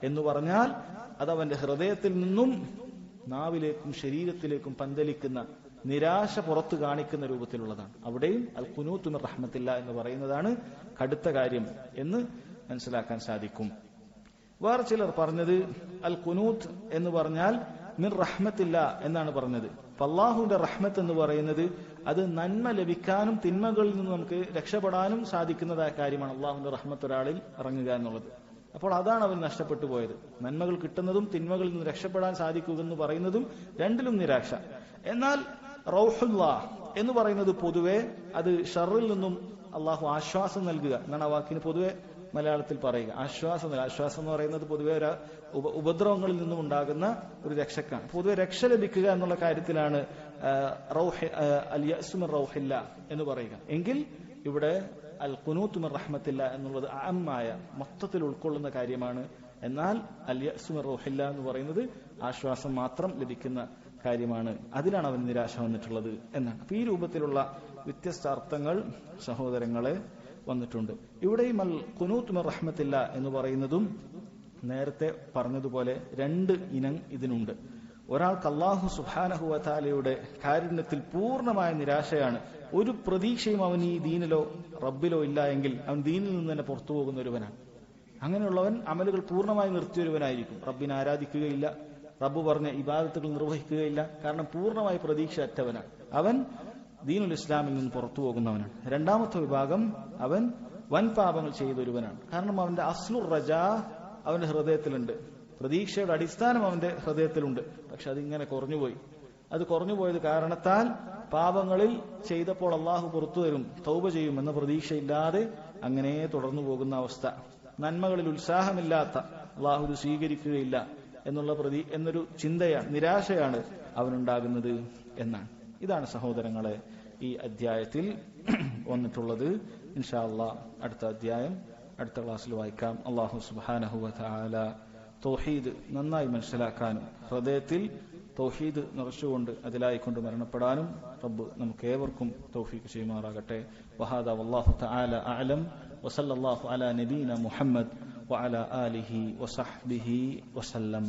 എന്ന് പറഞ്ഞാൽ അത് അവന്റെ ഹൃദയത്തിൽ നിന്നും നാവിലേക്കും ശരീരത്തിലേക്കും പന്തലിക്കുന്ന നിരാശ പുറത്തു കാണിക്കുന്ന രൂപത്തിലുള്ളതാണ്. അവിടെയും അൽ ഖുനൂത്ത് മിർ റഹ്മത്തില്ല എന്ന് പറയുന്നതാണ് കടുത്ത കാര്യം എന്ന് മനസ്സിലാക്കാൻ സാധിക്കും. വേറെ ചിലർ പറഞ്ഞത് അൽ ഖുനൂത്ത് എന്ന് പറഞ്ഞാൽ മിർ റഹ്മത്തില്ല എന്നാണ് പറഞ്ഞത്. അല്ലാഹുവിന്റെ റഹ്മത്ത് എന്ന് പറയുന്നത് അത് നന്മ ലഭിക്കാനും തിന്മകളിൽ നിന്ന് നമുക്ക് രക്ഷപ്പെടാനും സാധിക്കുന്നതായ കാര്യമാണ്. അള്ളാഹുവിന്റെ റഹ്മത്ത് ഒരാളിൽ ഇറങ്ങുക എന്നുള്ളത്. അപ്പോൾ അതാണ് അവൻ നഷ്ടപ്പെട്ടു പോയത്. നന്മകൾ കിട്ടുന്നതും തിന്മകളിൽ നിന്ന് രക്ഷപ്പെടാൻ സാധിക്കുമെന്ന് പറയുന്നതും രണ്ടിലും നിരാശ. എന്നാൽ റൗഹുല്ലാ എന്ന് പറയുന്നത് പൊതുവെ അത് ഷർറിൽ നിന്നും അള്ളാഹു ആശ്വാസം നൽകുക എന്നാണ് ആ വാക്കിന് പൊതുവെ മലയാളത്തിൽ പറയുക. ആശ്വാസം എന്ന് പറയുന്നത് പൊതുവെ ഒരു ഉപദ്രവങ്ങളിൽ നിന്നും ഉണ്ടാകുന്ന ഒരു രക്ഷക്കാണ്. പൊതുവെ രക്ഷ ലഭിക്കുക എന്നുള്ള കാര്യത്തിലാണ് അൽ യഅ്സു മിർ റൗഹില്ല എന്ന് പറയുക. എങ്കിൽ ഇവിടെ അൽ ഖുനൂത്ത് മിർ റഹ്മത്തില്ല എന്നുള്ളത് അഅമ്മായ മൊത്തത്തിൽ ഉൾക്കൊള്ളുന്ന കാര്യമാണ്. എന്നാൽ അൽ യഅ്സു മിർ റൗഹില്ല എന്ന് പറയുന്നത് ആശ്വാസം മാത്രം ലഭിക്കുന്ന കാര്യമാണ്. അതിലാണ് അവൻ നിരാശ വന്നിട്ടുള്ളത് എന്നാണ്. അപ്പൊ ഈ രൂപത്തിലുള്ള വ്യത്യസ്ത അർത്ഥങ്ങൾ സഹോദരങ്ങളെ വന്നിട്ടുണ്ട്. ഇവിടെയും അൽ ഖുനൂത്ത് മിർ റഹ്മത്തില്ല എന്ന് പറയുന്നതും നേരത്തെ പറഞ്ഞതുപോലെ രണ്ട് ഇനം ഇതിനുണ്ട്. ഒരാൾക്ക് അല്ലാഹു സുബ്ഹാനഹു വ തആലയുടെ കാരുണ്യത്തിൽ പൂർണ്ണമായ നിരാശയാണ്, ഒരു പ്രതീക്ഷയും അവൻ ഈ ദീനിലോ റബ്ബിലോ ഇല്ല എങ്കിൽ അവൻ ദീനിൽ നിന്ന് തന്നെ പുറത്തു പോകുന്ന ഒരുവനാണ്. അങ്ങനെയുള്ളവൻ അമലുകൾ പൂർണ്ണമായി നിർത്തിയൊരുവനായിരിക്കും. റബ്ബിനെ ആരാധിക്കുകയില്ല, റബ്ബ് പറഞ്ഞ ഇബാദത്തുകൾ നിർവഹിക്കുകയില്ല. കാരണം പൂർണ്ണമായി പ്രതീക്ഷ അറ്റവനാണ്. അവൻ ദീനുൽ ഇസ്ലാമിൽ നിന്ന് പുറത്തു പോകുന്നവനാണ്. രണ്ടാമത്തെ വിഭാഗം അവൻ വൻ പാപങ്ങൾ ചെയ്തൊരുവനാണ്. കാരണം അവന്റെ അസ്ലുർ റജാ അവന്റെ ഹൃദയത്തിലുണ്ട്, പ്രതീക്ഷയുടെ അടിസ്ഥാനം അവന്റെ ഹൃദയത്തിലുണ്ട്. പക്ഷെ അതിങ്ങനെ കുറഞ്ഞുപോയി. അത് കുറഞ്ഞുപോയത് കാരണത്താൽ പാപങ്ങളിൽ ചെയ്തപ്പോൾ അള്ളാഹു പുറത്തു തരും, തൗബ ചെയ്യും എന്ന പ്രതീക്ഷയില്ലാതെ അങ്ങനെ തുടർന്നു പോകുന്ന അവസ്ഥ. നന്മകളിൽ ഉത്സാഹമില്ലാത്ത, അള്ളാഹു ഇത് സ്വീകരിക്കുകയില്ല എന്നൊരു ചിന്തയാണ്, നിരാശയാണ് അവനുണ്ടാകുന്നത് എന്നാണ്. ഇതാണ് സഹോദരങ്ങളെ ഈ അധ്യായത്തിൽ വന്നിട്ടുള്ളത്. ഇൻഷാ അല്ലാഹ് അടുത്ത അധ്യായം അടുത്ത ക്ലാസ്സിൽ വായിക്കാം. അല്ലാഹു സുബ്ഹാനഹു വ തആല തൗഹീദ് നന്നായി മനസ്സിലാക്കാനും ഹൃദയത്തിൽ തൗഹീദ് നിറച്ചുകൊണ്ട് അതിലായിക്കൊണ്ട് മരണപ്പെടാനും റബ്ബ് നമുക്ക് ഏവർക്കും തൗഫീഖ് ചെയ്യുമാറാകട്ടെ. വഹാദാ വല്ലാഹു തആല അഅലം വസല്ലല്ലാഹു അലാ നബീന മുഹമ്മദ് വഅലാ ആലിഹി വസഹ്ബിഹി വസല്ലം.